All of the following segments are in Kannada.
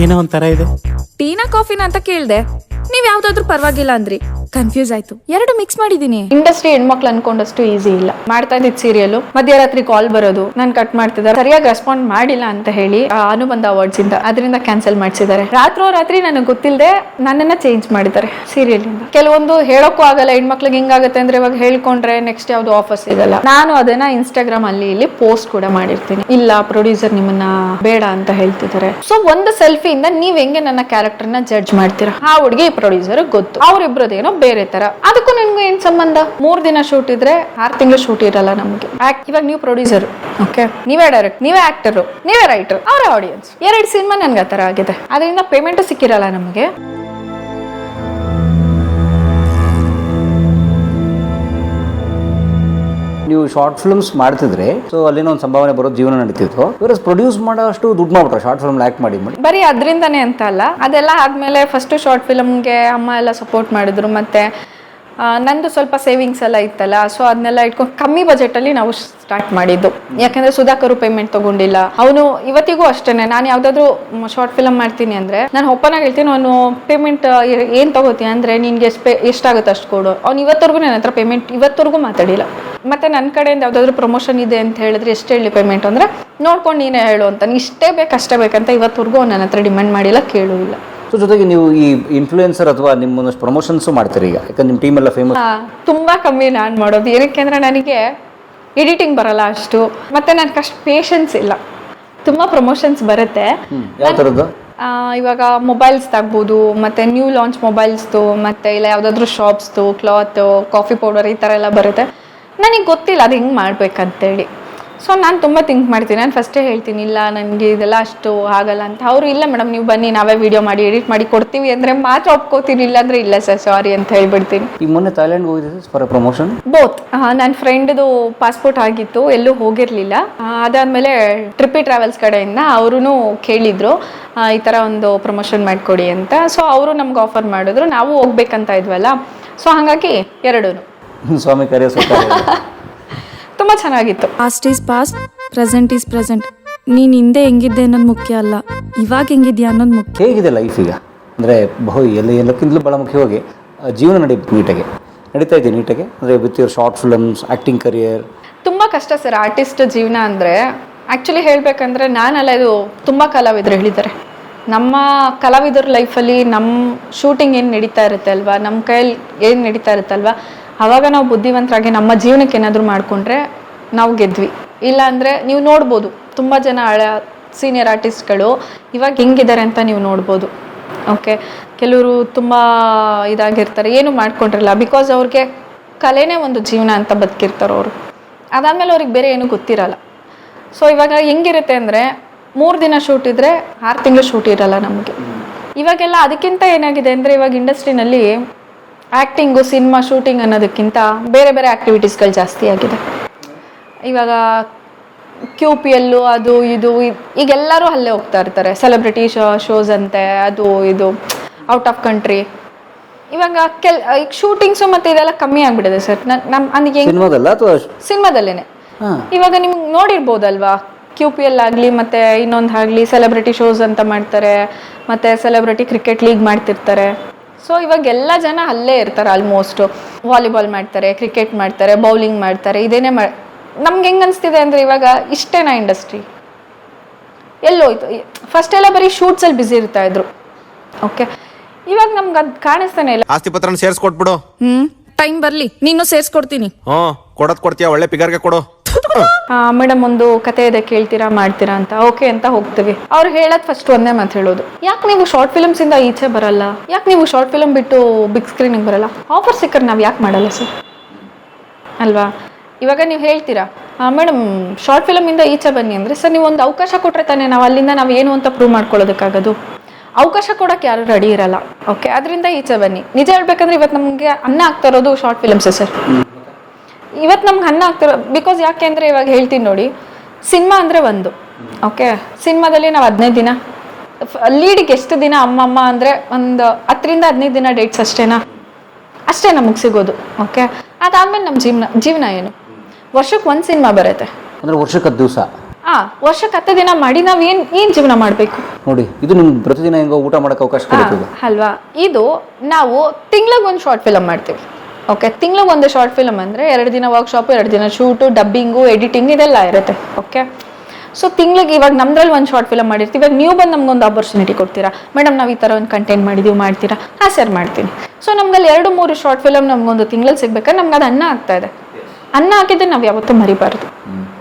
ಏನೋ ಒಂಥರ ಇದೆ. ಟೀನಾ ಕಾಫಿನ ಅಂತ ಕೇಳ್ದೆ, ನೀವ್ ಯಾವ್ದಾದ್ರು ಪರವಾಗಿಲ್ಲ ಅಂದ್ರಿ. ಕನ್ಫ್ಯೂಸ್ ಆಯ್ತು, ಎರಡು ಮಿಕ್ಸ್ ಮಾಡಿದೀನಿ. ಇಂಡಸ್ಟ್ರಿ ಹೆಣ್ಮಕ್ಳು ಅನ್ಕೊಂಡಷ್ಟು ಈಸಿ ಇಲ್ಲ. ಮಾಡ್ತಾ ಇದ್ದಿದ್ ಸೀರಿಯಲ್ ಮಧ್ಯರಾತ್ರಿ ಕಾಲ್ ಬರೋದು, ನಾನು ಕಟ್ ಮಾಡ್ತಿದ್ದಾರೆ, ಸರಿಯಾಗಿ ರೆಸ್ಪಾಂಡ್ ಮಾಡಿಲ್ಲ ಅಂತ ಹೇಳಿ ಅನುಬಂಧ ಅವಾರ್ಡ್ಸ್ ಇಂದ ಅದರಿಂದ ಕ್ಯಾನ್ಸಲ್ ಮಾಡಿಸಿದ್ದಾರೆ. ರಾತ್ರಿ ನನಗೆ ಗೊತ್ತಿಲ್ಲದೆ ನನ್ನನ್ನ ಚೇಂಜ್ ಮಾಡಿದ್ದಾರೆ ಸೀರಿಯಲ್ ಇಂದ. ಕೆಲವೊಂದು ಹೇಳೋಕ್ಕೂ ಆಗಲ್ಲ, ಹೆಣ್ಮಕ್ಳಿಗೆ ಹಿಂಗಾಗುತ್ತೆ ಅಂದ್ರೆ ಇವಾಗ ಹೇಳ್ಕೊಂಡ್ರೆ ನೆಕ್ಸ್ಟ್ ಯಾವ್ದು ಆಫರ್ ಸಿಗಲ್ಲ. ನಾನು ಅದನ್ನ ಇನ್ಸ್ಟಾಗ್ರಾಮ್ ಅಲ್ಲಿ ಇಲ್ಲಿ ಪೋಸ್ಟ್ ಕೂಡ ಮಾಡಿರ್ತೀನಿ. ಇಲ್ಲ ಪ್ರೊಡ್ಯೂಸರ್ ನಿಮ್ಮನ್ನ ಬೇಡ ಅಂತ ಹೇಳ್ತಿದ್ದಾರೆ. ಸೊ ಒಂದು ಸೆಲ್ಫಿಯಿಂದ ನೀವ್ ಹೆಂಗೆ ನನ್ನ ಕ್ಯಾರೆಕ್ಟರ್ ನ ಜಡ್ಜ್ ಮಾಡ್ತೀರಾ? ಆ ಹುಡುಗಿ ಪ್ರೊಡ್ಯೂಸರ್ ಗೊತ್ತು, ಅವ್ರಿಬ್ರದೇನೋ ಬೇರೆ ತರ. ಅದಕ್ಕೂ ನಿಮ್ಗೆ ಏನ್ ಸಂಬಂಧ? 3 ದಿನ ಶೂಟ್ ಇದ್ರೆ 6 ತಿಂಗಳು ಶೂಟ್ ಇರಲ್ಲ ನಮ್ಗೆ. ಇವಾಗ ನೀವು ಪ್ರೊಡ್ಯೂಸರ್, ಓಕೆ, ನೀವೇ ಡೈರೆಕ್ಟ್, ನೀವೇ ಆಕ್ಟರ್, ನೀವೇ ರೈಟರ್, ಅವರ ಆಡಿಯನ್ಸ್. 2 ಸಿನಿಮಾ ನನ್ಗೆ ಆ ತರ ಆಗಿದೆ. ಅದರಿಂದ ಪೇಮೆಂಟ್ ಸಿಕ್ಕಿರಲ್ಲ ನಮ್ಗೆ. ನೀವು ಶಾರ್ಟ್ ಫಿಲ್ಮ್ಸ್ ಮಾಡ್ತಿದ್ರೆ ಸೊ ಅಲ್ಲಿನ ಒಂದು ಸಂಭಾವನೆ ಬರೋದು, ಜೀವನ ನಡೀತಿತ್ತು. ಇವರು ಪ್ರೊಡ್ಯೂಸ್ ಮಾಡೋ ಅಷ್ಟು ದುಡ್ಡು ಮಾಡ್ಬಿಟ್ರೆ ಶಾರ್ಟ್ ಫಿಲ್ಮ್ ಆಕ್ಟ್ ಮಾಡಿ ಬರೀ ಅದರಿಂದನೇ ಅಂತ ಅಲ್ಲ, ಅದೆಲ್ಲ ಆದ್ಮೇಲೆ ಫಸ್ಟ್ ಶಾರ್ಟ್ ಫಿಲ್ಮ್ಗೆ ಅಮ್ಮ ಎಲ್ಲ ಸಪೋರ್ಟ್ ಮಾಡಿದ್ರು. ಮತ್ತೆ ನಂದು ಸ್ವಲ್ಪ ಸೇವಿಂಗ್ಸ್ ಎಲ್ಲ ಇತ್ತಲ್ಲ, ಸೊ ಅದನ್ನೆಲ್ಲ ಇಟ್ಕೊಂಡು ಕಮ್ಮಿ ಬಜೆಟಲ್ಲಿ ನಾವು ಸ್ಟಾರ್ಟ್ ಮಾಡಿದ್ದು. ಯಾಕಂದ್ರೆ ಸುಧಾಕರು ಪೇಮೆಂಟ್ ತಗೊಂಡಿಲ್ಲ. ಅವನು ಇವತ್ತಿಗೂ ಅಷ್ಟೇನೆ, ನಾನು ಯಾವ್ದಾದ್ರು ಶಾರ್ಟ್ ಫಿಲ್ಮ್ ಮಾಡ್ತೀನಿ ಅಂದ್ರೆ ನಾನು ಓಪನ್ ಆಗಿ ಹೇಳ್ತೀನಿ, ಅವನು ಪೇಮೆಂಟ್ ಏನ್ ತಗೋತೀನಿ ಅಂದ್ರೆ ನಿನ್ಗೆ ಎಷ್ಟಾಗುತ್ತೆ ಅಷ್ಟು ಕೊಡು. ಅವ್ನು ಇವತ್ತವರೆಗೂ ನನ್ನ ಹತ್ರ ಪೇಮೆಂಟ್ ಇವತ್ತವರೆಗೂ ಮಾತಾಡಿಲ್ಲ. ಮತ್ತೆ ನನ್ನ ಕಡೆಯಿಂದ ಯಾವ್ದಾದ್ರು ಪ್ರಮೋಷನ್ ಇದೆ ಅಂತ ಹೇಳಿದ್ರೆ ಎಷ್ಟು ಹೇಳಿ ಪೇಮೆಂಟ್ ಅಂದ್ರೆ ನೋಡ್ಕೊಂಡು ನೀನೇ ಹೇಳು ಅಂತ, ಇಷ್ಟೇ ಬೇಕು ಅಷ್ಟೇ ಬೇಕಂತ ಇವತ್ತವರೆಗೂ ನನ್ನ ಹತ್ರ ಡಿಮ್ಯಾಂಡ್ ಮಾಡಿಲ್ಲ, ಕೇಳೂ ಇಲ್ಲ. ಸೊ ಜೊತೆಗೆ ನೀವು ಈ ಇನ್ಫ್ಲೂಯೆನ್ಸರ್ ಅಥವಾ ನಿಮ್ಮೊಂದಷ್ಟು ಪ್ರಮೋಷನ್ಸ್ ಮಾಡ್ತೀರಿ ಈಗ, ಯಾಕಂದ್ರೆ ನಿಮ್ಮ ಟೀಮ್ ಎಲ್ಲ ಫೇಮಸ್. ತುಂಬಾ ಕಮ್ಮಿ ನಾನು ಮಾಡೋದು. ಏನಕ್ಕೆ ಅಂದ್ರೆ ನನಗೆ ಎಡಿಟಿಂಗ್ ಬರಲ್ಲ ಅಷ್ಟು, ಮತ್ತೆ ನನಗೆ ಅಷ್ಟು ಪೇಷನ್ಸ್ ಇಲ್ಲ. ತುಂಬಾ ಪ್ರಮೋಷನ್ಸ್ ಬರುತ್ತೆ. ಯಾವ ಥರದ್ದು? ಇವಾಗ ಮೊಬೈಲ್ಸ್ ಆಗ್ಬೋದು, ಮತ್ತೆ ನ್ಯೂ ಲಾಂಚ್ ಮೊಬೈಲ್ಸ್ದು, ಮತ್ತೆ ಇಲ್ಲ ಯಾವ್ದಾದ್ರು ಶಾಪ್ಸ್ದು, ಕ್ಲಾತ್, ಕಾಫಿ ಪೌಡರ್, ಈ ಥರ ಎಲ್ಲ ಬರುತ್ತೆ. ನನಗೆ ಗೊತ್ತಿಲ್ಲ ಅದು ಹೆಂಗೆ ಮಾಡ್ಬೇಕಂತೇಳಿ. ಸೊ ನಾನು ತುಂಬ ಥಿಂಕ್ ಮಾಡ್ತೀನಿ. ನಾನು ಫಸ್ಟೇ ಹೇಳ್ತೀನಿ, ಇಲ್ಲ ನನಗೆ ಇದೆಲ್ಲ ಅಷ್ಟು ಆಗಲ್ಲ ಅಂತ. ಅವರು ಇಲ್ಲ ಮೇಡಮ್ ನೀವು ಬನ್ನಿ, ನಾವೇ ವಿಡಿಯೋ ಮಾಡಿ ಎಡಿಟ್ ಮಾಡಿ ಕೊಡ್ತೀವಿ ಅಂದರೆ ಮಾತ್ರ ಒಪ್ಕೋತೀನಿ, ಇಲ್ಲ ಅಂದರೆ ಇಲ್ಲ ಸರ್ ಸಾರಿ ಅಂತ ಹೇಳ್ಬಿಡ್ತೀನಿ. ಈಗ ಮೊನ್ನೆ ಥೈಲ್ಯಾಂಡ್ ಹೋಗಿದ್ದೆ ಫಾರ್ ಪ್ರಮೋಷನ್. ಬೋತ್. ನನ್ನ ಫ್ರೆಂಡ್ದು ಪಾಸ್ಪೋರ್ಟ್ ಆಗಿತ್ತು, ಎಲ್ಲೂ ಹೋಗಿರಲಿಲ್ಲ. ಅದಾದಮೇಲೆ ಟ್ರಿಪ್ಪಿ ಟ್ರಾವೆಲ್ಸ್ ಕಡೆಯಿಂದ ಅವರು ಕೇಳಿದ್ರು ಈ ಥರ ಒಂದು ಪ್ರಮೋಷನ್ ಮಾಡಿಕೊಡಿ ಅಂತ. ಸೊ ಅವರು ನಮ್ಗೆ ಆಫರ್ ಮಾಡಿದ್ರು, ನಾವು ಹೋಗ್ಬೇಕಂತ ಇದ್ವಲ್ಲ. ಸೊ ಹಾಗಾಗಿ ಎರಡೂ ಸ್ವಾಮಿ ಕಾರ್ಯ ತುಂಬ ಚೆನ್ನಾಗಿತ್ತು. Past is past, present is present. ನೀನ್ ಹಿಂದೆ ಹೆಂಗಿದ್ದೆ ಅನ್ನೋದು ಮುಖ್ಯ ಅಲ್ಲ, ಇವಾಗ ಹೆಂಗಿದ್ಯಾ ಅನ್ನೋದು ಮುಖ್ಯ. ಹೇಗಿದೆ ಲೈಫ್ ಈಗ? ಅಂದರೆ ಎಲ್ಲಕ್ಕಿಂತಲೂ ಭಾಳ ಮುಖ್ಯವಾಗಿ ಜೀವನ ನಡೀತಾ ಇದೆ ನೀಟಾಗೆ, ಅಂದರೆ with your short films, acting career. ತುಂಬ ಕಷ್ಟ ಸರ್ ಆರ್ಟಿಸ್ಟ್ ಜೀವನ ಅಂದರೆ. ಆ್ಯಕ್ಚುಲಿ ಹೇಳಬೇಕಂದ್ರೆ ನಾನೆಲ್ಲ ಇದು ತುಂಬ ಕಲಾವಿದರು ಹೇಳಿದ್ದಾರೆ. ನಮ್ಮ ಕಲಾವಿದರ ಲೈಫಲ್ಲಿ ನಮ್ಮ ಶೂಟಿಂಗ್ ಏನು ನಡೀತಾ ಇರುತ್ತೆ ಅಲ್ವಾ, ನಮ್ಮ ಕೈಯಲ್ಲಿ ಏನು ನಡೀತಾ ಇರುತ್ತಲ್ವಾ, ಆವಾಗ ನಾವು ಬುದ್ಧಿವಂತರಾಗಿ ನಮ್ಮ ಜೀವನಕ್ಕೆ ಏನಾದರೂ ಮಾಡಿಕೊಂಡ್ರೆ ನಾವು ಗೆದ್ವಿ. ಇಲ್ಲ ಅಂದರೆ ನೀವು ನೋಡ್ಬೋದು ತುಂಬ ಜನ ಸೀನಿಯರ್ ಆರ್ಟಿಸ್ಟ್ಗಳು ಇವಾಗ ಹೆಂಗಿದ್ದಾರೆ ಅಂತ ನೀವು ನೋಡ್ಬೋದು. ಓಕೆ, ಕೆಲವರು ತುಂಬ ಇದಾಗಿರ್ತಾರೆ, ಏನು ಮಾಡ್ಕೊಂಡಿರಲ್ಲ, ಬಿಕಾಸ್ ಅವ್ರಿಗೆ ಕಲೆನೇ ಒಂದು ಜೀವನ ಅಂತ ಬದುಕಿರ್ತಾರೆ ಅವರು. ಅದಾದಮೇಲೆ ಅವ್ರಿಗೆ ಬೇರೆ ಏನೂ ಗೊತ್ತಿರಲ್ಲ. ಸೊ ಇವಾಗ ಹೆಂಗಿರುತ್ತೆ ಅಂದರೆ 3 ದಿನ ಶೂಟ್ ಇದ್ದರೆ 6 ತಿಂಗಳು ಶೂಟ್ ಇರಲ್ಲ ನಮಗೆ. ಇವಾಗೆಲ್ಲ ಅದಕ್ಕಿಂತ ಏನಾಗಿದೆ ಅಂದರೆ ಇವಾಗ ಇಂಡಸ್ಟ್ರಿನಲ್ಲಿ ಆ್ಯಕ್ಟಿಂಗು, ಸಿನಿಮಾ ಶೂಟಿಂಗ್ ಅನ್ನೋದಕ್ಕಿಂತ ಬೇರೆ ಬೇರೆ ಆ್ಯಕ್ಟಿವಿಟೀಸ್ಗಳು ಜಾಸ್ತಿ ಆಗಿದೆ. ಇವಾಗ QPL ಅದು ಇದು ಈಗೆಲ್ಲರೂ ಅಲ್ಲೇ ಹೋಗ್ತಾ ಇರ್ತಾರೆ. ಸೆಲೆಬ್ರಿಟಿ ಶೋಸ್ ಅಂತೆ, ಅದು ಇದು, ಔಟ್ ಆಫ್ ಕಂಟ್ರಿ. ಇವಾಗ ಈಗ ಶೂಟಿಂಗ್ಸು ಮತ್ತು ಇದೆಲ್ಲ ಕಮ್ಮಿ ಆಗಿಬಿಟ್ಟಿದೆ ಸರ್. ಸಿನಿಮಾದಲ್ಲೇನೆ. ಇವಾಗ ನಿಮ್ಗೆ ನೋಡಿರ್ಬೋದಲ್ವಾ, QPL ಆಗಲಿ ಮತ್ತು ಇನ್ನೊಂದು ಆಗಲಿ ಸೆಲೆಬ್ರಿಟಿ ಶೋಸ್ ಅಂತ ಮಾಡ್ತಾರೆ, ಮತ್ತು ಸೆಲೆಬ್ರಿಟಿ ಕ್ರಿಕೆಟ್ ಲೀಗ್ ಮಾಡ್ತಿರ್ತಾರೆ. ಸೊ ಇವಾಗ ಎಲ್ಲ ಜನ ಅಲ್ಲೇ ಇರ್ತಾರೆ. ಆಲ್ಮೋಸ್ಟ್ ವಾಲಿಬಾಲ್ ಮಾಡ್ತಾರೆ, ಕ್ರಿಕೆಟ್ ಮಾಡ್ತಾರೆ, ಬೌಲಿಂಗ್ ಮಾಡ್ತಾರೆ, ಇದೇನೇ ನಮ್ಗೆ ಹೆಂಗೆ ಅನಿಸ್ತಿದೆ ಅಂದರೆ ಇವಾಗ ಇಷ್ಟೇನಾ ಇಂಡಸ್ಟ್ರಿ? ಎಲ್ಲೋಯ್ತು? ಫಸ್ಟ್ ಎಲ್ಲ ಬರೀ ಶೂಟ್ಸಲ್ಲಿ ಬ್ಯುಸಿ ಇರ್ತಾ ಇದ್ರು. ಓಕೆ, ಇವಾಗ ನಮ್ಗೆ ಅದು ಕಾಣಿಸ್ತಾನೆ ಇಲ್ಲ. ಆಸ್ತಿ ಪತ್ರನ ಸೇರಿಸ್ಕೊಟ್ಬಿಡು. ಟೈಮ್ ಬರ್ಲಿ, ನೀನು ಸೇರ್ಸ್ಕೊಡ್ತೀನಿ. ಕೊಡ್ತೀಯಾ? ಒಳ್ಳೆ ಪಿಗರ್ಗೆ ಕೊಡು. ಮೇಡಮ್ ಒಂದು ಕತೆ ಇದೆ, ಕೇಳ್ತೀರಾ ಮಾಡ್ತೀರಾ ಅಂತ. ಓಕೆ ಅಂತ ಹೋಗ್ತೀವಿ. ಅವ್ರು ಹೇಳೋದು ಫಸ್ಟ್ ಒಂದೇ ಮಾತು ಹೇಳೋದು, ಯಾಕೆ ನೀವು ಶಾರ್ಟ್ ಫಿಲ್ಮ್ಸ್ ಇಂದ ಈಚೆ ಬರಲ್ಲ? ಯಾಕೆ ನೀವು ಶಾರ್ಟ್ ಫಿಲ್ಮ್ ಬಿಟ್ಟು ಬಿಗ್ ಸ್ಕ್ರೀನಿಗೆ ಬರಲ್ಲ? ಆಫರ್ ಸಿಕ್ಕರೆ ನಾವು ಯಾಕೆ ಮಾಡಲ್ಲ ಸರ್ ಅಲ್ವಾ? ಇವಾಗ ನೀವು ಹೇಳ್ತೀರಾ ಮೇಡಮ್ ಶಾರ್ಟ್ ಫಿಲ್ಮ್ ಇಂದ ಈಚೆ ಬನ್ನಿ ಅಂದರೆ, ಸರ್ ನೀವು ಒಂದು ಅವಕಾಶ ಕೊಟ್ಟರೆ ತಾನೇ ನಾವು ಅಲ್ಲಿಂದ ನಾವು ಏನು ಅಂತ ಪ್ರೂವ್ ಮಾಡ್ಕೊಳ್ಳೋದಕ್ಕಾಗೋದು. ಅವಕಾಶ ಕೊಡೋಕೆ ಯಾರು ರೆಡಿ ಇರಲ್ಲ. ಓಕೆ, ಅದರಿಂದ ಈಚೆ ಬನ್ನಿ. ನಿಜ ಹೇಳ್ಬೇಕಂದ್ರೆ ಇವತ್ತು ನಮಗೆ ಅನ್ನ ಆಗ್ತಾ ಇರೋದು ಶಾರ್ಟ್ ಫಿಲ್ಮ್ಸೇ ಸರ್. ಇವತ್ತು ನಮ್ಗೆ ಅನ್ನ ಆಗ್ತಿರೋ ಬಿಕಾಸ್ ಯಾಕೆ ಅಂದರೆ ಇವಾಗ ಹೇಳ್ತೀನಿ ನೋಡಿ, ಸಿನಿಮಾ ಅಂದರೆ ಒಂದು, ಓಕೆ, ಸಿನಿಮಾದಲ್ಲಿ ನಾವು 15 ದಿನ, ಲೀಡಿಗೆ ಎಷ್ಟು ದಿನ ಅಮ್ಮಮ್ಮ ಅಂದರೆ ಒಂದು 10 ರಿಂದ 15 ದಿನ ಡೇಟ್ಸ್ ಅಷ್ಟೇ ನಮಗೆ ಸಿಗೋದು. ಓಕೆ, ಅದಾದಮೇಲೆ ನಮ್ಮ ಜೀವನ ಏನು? ವರ್ಷಕ್ಕೆ 1 ಸಿನಿಮಾ ಬರುತ್ತೆ ಅಂದರೆ ವರ್ಷಕ್ಕೆ 10 ದಿವಸ ವರ್ಷಕ್ಕೆ 10 ದಿನ ಮಾಡಿ ನಾವು ಏನು ಜೀವನ ಮಾಡಬೇಕು ನೋಡಿ, ಇದು ನಿಮ್ಗೆ ಪ್ರತಿದಿನ ಹೆಂಗೋ ಊಟ ಮಾಡೋಕೆ ಅವಕಾಶ ಕೊಡುತ್ತದೆ ಅಲ್ವಾ? ಇದು ನಾವು ತಿಂಗಳಿಗೆ ಒಂದು ಶಾರ್ಟ್ ಫಿಲಮ್ ಮಾಡ್ತೀವಿ. ಓಕೆ, ತಿಂಗಳಿಗೆ ಒಂದು ಶಾರ್ಟ್ ಫಿಲಮ್ ಅಂದರೆ 2 ದಿನ ವರ್ಕ್ಶಾಪು, 2 ದಿನ ಶೂಟು, ಡಬ್ಬಿಂಗು, ಎಡಿಟಿಂಗ್ ಇದೆಲ್ಲ ಇರುತ್ತೆ. ಓಕೆ, ಸೊ ತಿಂಗಳಿಗೆ ಇವಾಗ ನಮ್ದ್ರಲ್ಲಿ ಒಂದು ಶಾರ್ಟ್ ಫಿಲಮ್ ಮಾಡಿರ್ತೀವಿ. ಇವಾಗ ನೀವು ಬಂದು ನಮ್ಗೊಂದು ಆಪರ್ಚುನಿಟಿ ಕೊಡ್ತೀರಾ, ಮೇಡಮ್ ನಾವು ಈ ಥರ ಒಂದು ಕಂಟೆಂಟ್ ಮಾಡಿದೀವಿ, ಮಾಡ್ತೀರಾ? ಹಾಂ ಸರ್ ಮಾಡ್ತೀನಿ. ಸೊ ನಮ್ಗಲ್ಲಿ 2-3 ಶಾರ್ಟ್ ಫಿಲಮ್ ನಮ್ಗೊಂದು ತಿಂಗಳಲ್ಲಿ ಸಿಗ್ಬೇಕಾದ್ರೆ ನಮ್ಗೆ ಅದು ಅನ್ನ ಆಗ್ತಾ ಇದೆ. ಅನ್ನ ಹಾಕಿದ್ರೆ ನಾವು ಯಾವತ್ತೂ ಮರಿಬಾರ್ದು.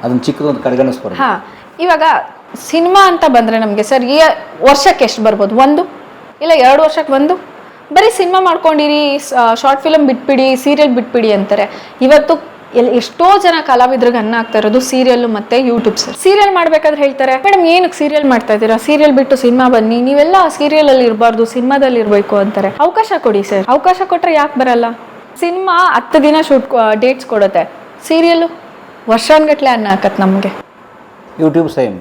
ಅದನ್ನ ಚಿಕ್ಕದೊಂದು ಕಡೆಗಣಿಸ್ಬಾರ್ದು. ಹಾಂ, ಇವಾಗ ಸಿನಿಮಾ ಅಂತ ಬಂದರೆ ನಮಗೆ ಸರ್ ಈ ವರ್ಷಕ್ಕೆ ಎಷ್ಟು ಬರ್ಬೋದು? 1 ಇಲ್ಲ 2 ವರ್ಷಕ್ಕೆ 1. ಬರೀ ಸಿನಿಮಾ ಮಾಡ್ಕೊಂಡಿರಿ, ಶಾರ್ಟ್ ಫಿಲಮ್ ಬಿಟ್ಬಿಡಿ, ಸೀರಿಯಲ್ ಬಿಟ್ಬಿಡಿ ಅಂತಾರೆ. ಇವತ್ತು ಎಷ್ಟೋ ಜನ ಕಲಾವಿದ್ರಿಗೆ ಅನ್ನ ಆಗ್ತಾ ಇರೋದು ಸೀರಿಯಲ್ ಮತ್ತೆ ಯೂಟ್ಯೂಬ್. ಸರ್ ಸೀರಿಯಲ್ ಮಾಡ್ಬೇಕಾದ್ರೆ ಹೇಳ್ತಾರೆ, ಮೇಡಮ್ ಏನಕ್ಕೆ ಸೀರಿಯಲ್ ಮಾಡ್ತಾ ಇದ್ದೀರಾ, ಸೀರಿಯಲ್ ಬಿಟ್ಟು ಸಿನಿಮಾ ಬನ್ನಿ, ನೀವೆಲ್ಲ ಸೀರಿಯಲ್ ಅಲ್ಲಿ ಇರಬಾರ್ದು, ಸಿನಿಮಾದಲ್ಲಿ ಇರಬೇಕು ಅಂತಾರೆ. ಅವಕಾಶ ಕೊಡಿ ಸರ್. ಅವಕಾಶ ಕೊಟ್ರೆ ಯಾಕೆ ಬರಲ್ಲ? ಸಿನಿಮಾ 10 ದಿನ ಶೂಟ್ ಡೇಟ್ಸ್ ಕೊಡುತ್ತೆ, ಸೀರಿಯಲ್ ವರ್ಷಾನ್ಗಟ್ಲೆ ಅನ್ನ ಹಾಕತ್ ನಮಗೆ. YouTube same.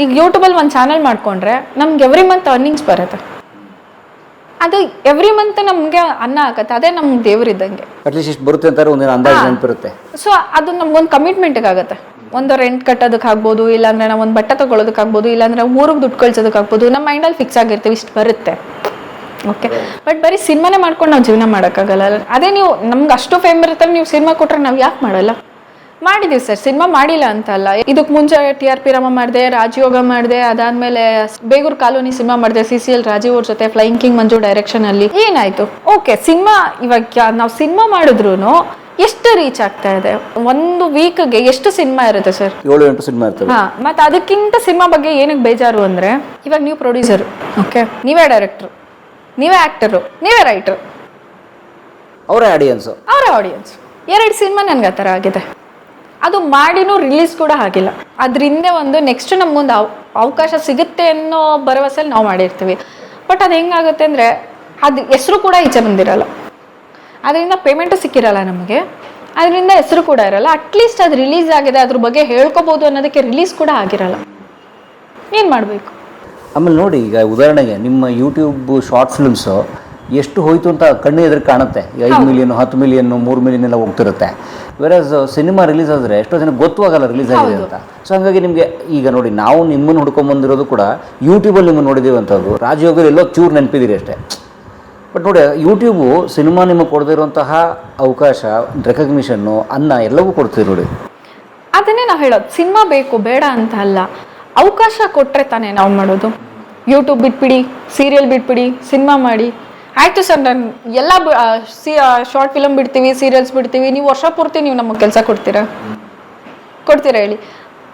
ಈಗ ಯೂಟ್ಯೂಬಲ್ಲಿ ಒಂದು ಚಾನಲ್ ಮಾಡ್ಕೊಂಡ್ರೆ ನಮ್ಗೆ ಎವ್ರಿ ಮಂತ್ ಅರ್ನಿಂಗ್ಸ್ ಬರುತ್ತೆ. ಅದು ಎವ್ರಿ ಮಂತ್ ನಮಗೆ ಅನ್ನ ಹಾಕತ್ತೆ. ಅದೇ ನಮ್ಗೆ ದೇವರಿದ್ದಂಗೆ. ಅಟ್ಲೀಸ್ಟ್ ಇಷ್ಟು ಬರುತ್ತೆ ಅಂತಾರೆ, ಒಂದಿನ ಅಂದಾಜು ನೆನಪಿರುತ್ತೆ. ಸೊ ಅದು ನಮ್ಗೊಂದು ಕಮಿಟ್ಮೆಂಟ್ಗೆ ಆಗುತ್ತೆ. ಒಂದು ರೆಂಟ್ ಕಟ್ಟೋದಕ್ಕೆ ಆಗ್ಬೋದು, ಇಲ್ಲಾಂದ್ರೆ ನಾವು ಒಂದು ಬಟ್ಟೆ ತೊಗೊಳೋದಕ್ಕಾಗ್ಬೋದು, ಇಲ್ಲಾಂದ್ರೆ ನಾವು ಊರಿಗೆ ದುಡ್ಡು ಕಳ್ಸೋದಕ್ಕಾಗ್ಬೋದು. ನಮ್ಮ ಮೈಂಡಲ್ಲಿ ಫಿಕ್ಸ್ ಆಗಿರ್ತೀವಿ ಇಷ್ಟು ಬರುತ್ತೆ. ಓಕೆ, ಬಟ್ ಬರೀ ಸಿನಿಮಾನೇ ಮಾಡ್ಕೊಂಡು ನಾವು ಜೀವನ ಮಾಡೋಕ್ಕಾಗಲ್ಲ. ಅದೇ ನೀವು ನಮ್ಗೆ ಅಷ್ಟು ಫೇಮ್ ಇರುತ್ತೆ, ನೀವು ಸಿನಿಮಾ ಕೊಟ್ರೆ ನಾವು ಯಾಕೆ ಮಾಡಲ್ಲ? ಮಾಡಿದೀವಿ ಸರ್, ಸಿನಿಮಾ ಮಾಡಿಲ್ಲ ಅಂತ ಅಲ್ಲ. ಇದಕ್ಕೆ ಮುಂಚೆ TRP ರಾಮ ಮಾಡಿದೆ, ರಾಜಯೋಗ ಮಾಡಿದೆ, ಅದಾದ್ಮೇಲೆ ಬೇಗೂರು ಕಾಲೋನಿ ಸಿನಿಮಾ ಮಾಡಿದೆ, CCL ರಾಜೀವ್ ಅವ್ರ ಜೊತೆ, ಫ್ಲೈಯಿಂಗ್ ಕಿಂಗ್ ಮಂಜು ಡೈರೆಕ್ಷನ್ ಅಲ್ಲಿ. ಏನಾಯ್ತು? ಓಕೆ, ಸಿನಿಮಾ ಇವಾಗ ನಾವು ಸಿನಿಮಾ ಮಾಡಿದ್ರು ಎಷ್ಟು ರೀಚ್ ಆಗ್ತಾ ಇದೆ? ಒಂದು ವೀಕ್ಗೆ ಎಷ್ಟು ಸಿನಿಮಾ ಇರುತ್ತೆ ಸರ್? 7-8 ಸಿನಿಮಾ ಇರ್ತವೆ. ಹಾ, ಮತ್ತೆ ಅದಕ್ಕಿಂತ ಸಿನಿಮಾ ಬಗ್ಗೆ ಏನಕ್ಕೆ ಬೇಜಾರು ಅಂದ್ರೆ, ಇವಾಗ ನೀವು ಪ್ರೊಡ್ಯೂಸರ್, ಓಕೆ, ನೀವೇ ಡೈರೆಕ್ಟರ್, ನೀವೇ ಆಕ್ಟರು, ನೀವೇ ರೈಟರ್, ಅವರೇ ಆಡಿಯನ್ಸ್, 2 ಸಿನಿಮಾ ನನ್ಗೆ ಆ ಥರ ಆಗಿದೆ. ಅದು ಮಾಡಿನೂ ರಿಲೀಸ್ ಕೂಡ ಆಗಿಲ್ಲ. ಅದರಿಂದ ಒಂದು ನೆಕ್ಸ್ಟ್ ನಮ್ಗೊಂದು ಅವಕಾಶ ಸಿಗುತ್ತೆ ಅನ್ನೋ ಭರವಸೆಯಲ್ಲಿ ನಾವು ಮಾಡಿರ್ತೀವಿ. ಬಟ್ ಅದು ಹೆಂಗಾಗುತ್ತೆ ಅಂದರೆ, ಅದು ಹೆಸರು ಕೂಡ ಈಚೆ ಬಂದಿರಲ್ಲ, ಅದರಿಂದ ಪೇಮೆಂಟು ಸಿಕ್ಕಿರಲ್ಲ ನಮಗೆ, ಅದರಿಂದ ಹೆಸರು ಕೂಡ ಇರಲ್ಲ. ಅಟ್ಲೀಸ್ಟ್ ಅದು ರಿಲೀಸ್ ಆಗಿದೆ, ಅದ್ರ ಬಗ್ಗೆ ಹೇಳ್ಕೊಬೋದು ಅನ್ನೋದಕ್ಕೆ ರಿಲೀಸ್ ಕೂಡ ಆಗಿರಲ್ಲ. ಏನು ಮಾಡಬೇಕು? ಆಮೇಲೆ ನೋಡಿ, ಈಗ ಉದಾಹರಣೆಗೆ ನಿಮ್ಮ ಯೂಟ್ಯೂಬ್ ಶಾರ್ಟ್ ಫಿಲ್ಮ್ಸು ಎಷ್ಟು ಹೋಯ್ತು ಅಂತ ಕಣ್ಣು ಎದುರು ಕಾಣುತ್ತೆ. 5 ಮಿಲಿಯನ್, 10 ಮಿಲಿಯನ್, 3 ಮಿಲಿಯನ್ ಎಲ್ಲ ಹೋಗ್ತಿರುತ್ತೆ. ವೆರಾಸ್ ಸಿನಿಮಾ ರಿಲೀಸ್ ಆದರೆ ಎಷ್ಟೋ ಜನ ಗೊತ್ತಾಗಲ್ಲ ರಿಲೀಸ್ ಆಗಿದೆ ಅಂತ. ಸೊ ಹಾಗಾಗಿ ನಿಮಗೆ ಈಗ ನೋಡಿ, ನಾವು ನಿಮ್ಮನ್ನು ಹುಡ್ಕೊಂಬಂದಿರೋದು ಕೂಡ ಯೂಟ್ಯೂಬಲ್ಲಿ ನಿಮ್ಮನ್ನು ನೋಡಿದ್ದೀವಿ ಅಂಥದ್ದು. ರಾಜಯೋಗದಲ್ಲಿ ಎಲ್ಲೋ ಚೂರು ನೆನಪಿದ್ದೀರಿ ಅಷ್ಟೇ. ಬಟ್ ನೋಡಿ, ಯೂಟ್ಯೂಬು ಸಿನಿಮಾ ನಿಮಗೆ ಕೊಡದಿರುವಂತಹ ಅವಕಾಶ, ರೆಕಗ್ನಿಷನ್ನು, ಅನ್ನ ಎಲ್ಲವೂ ಕೊಡ್ತೀವಿ ನೋಡಿ. ಅದನ್ನೇ ನಾವು ಹೇಳೋದು, ಸಿನಿಮಾ ಬೇಕು ಬೇಡ ಅಂತ ಅಲ್ಲ, ಅವಕಾಶ ಕೊಟ್ಟರೆ ತಾನೇ ನಾವು ಮಾಡೋದು. ಯೂಟ್ಯೂಬ್ ಬಿಟ್ಬಿಡಿ, ಸೀರಿಯಲ್ ಬಿಟ್ಬಿಡಿ, ಸಿನಿಮಾ ಮಾಡಿ. ಆಯಿತು ಸರ್, ನಾನು ಎಲ್ಲ ಶಾರ್ಟ್ ಫಿಲಮ್ ಬಿಡ್ತೀವಿ, ಸೀರಿಯಲ್ಸ್ ಬಿಡ್ತೀವಿ, ನೀವು ವರ್ಷ ಪೂರ್ತಿ ನೀವು ನಮಗೆ ಕೆಲಸ ಕೊಡ್ತೀರಾ ಹೇಳಿ?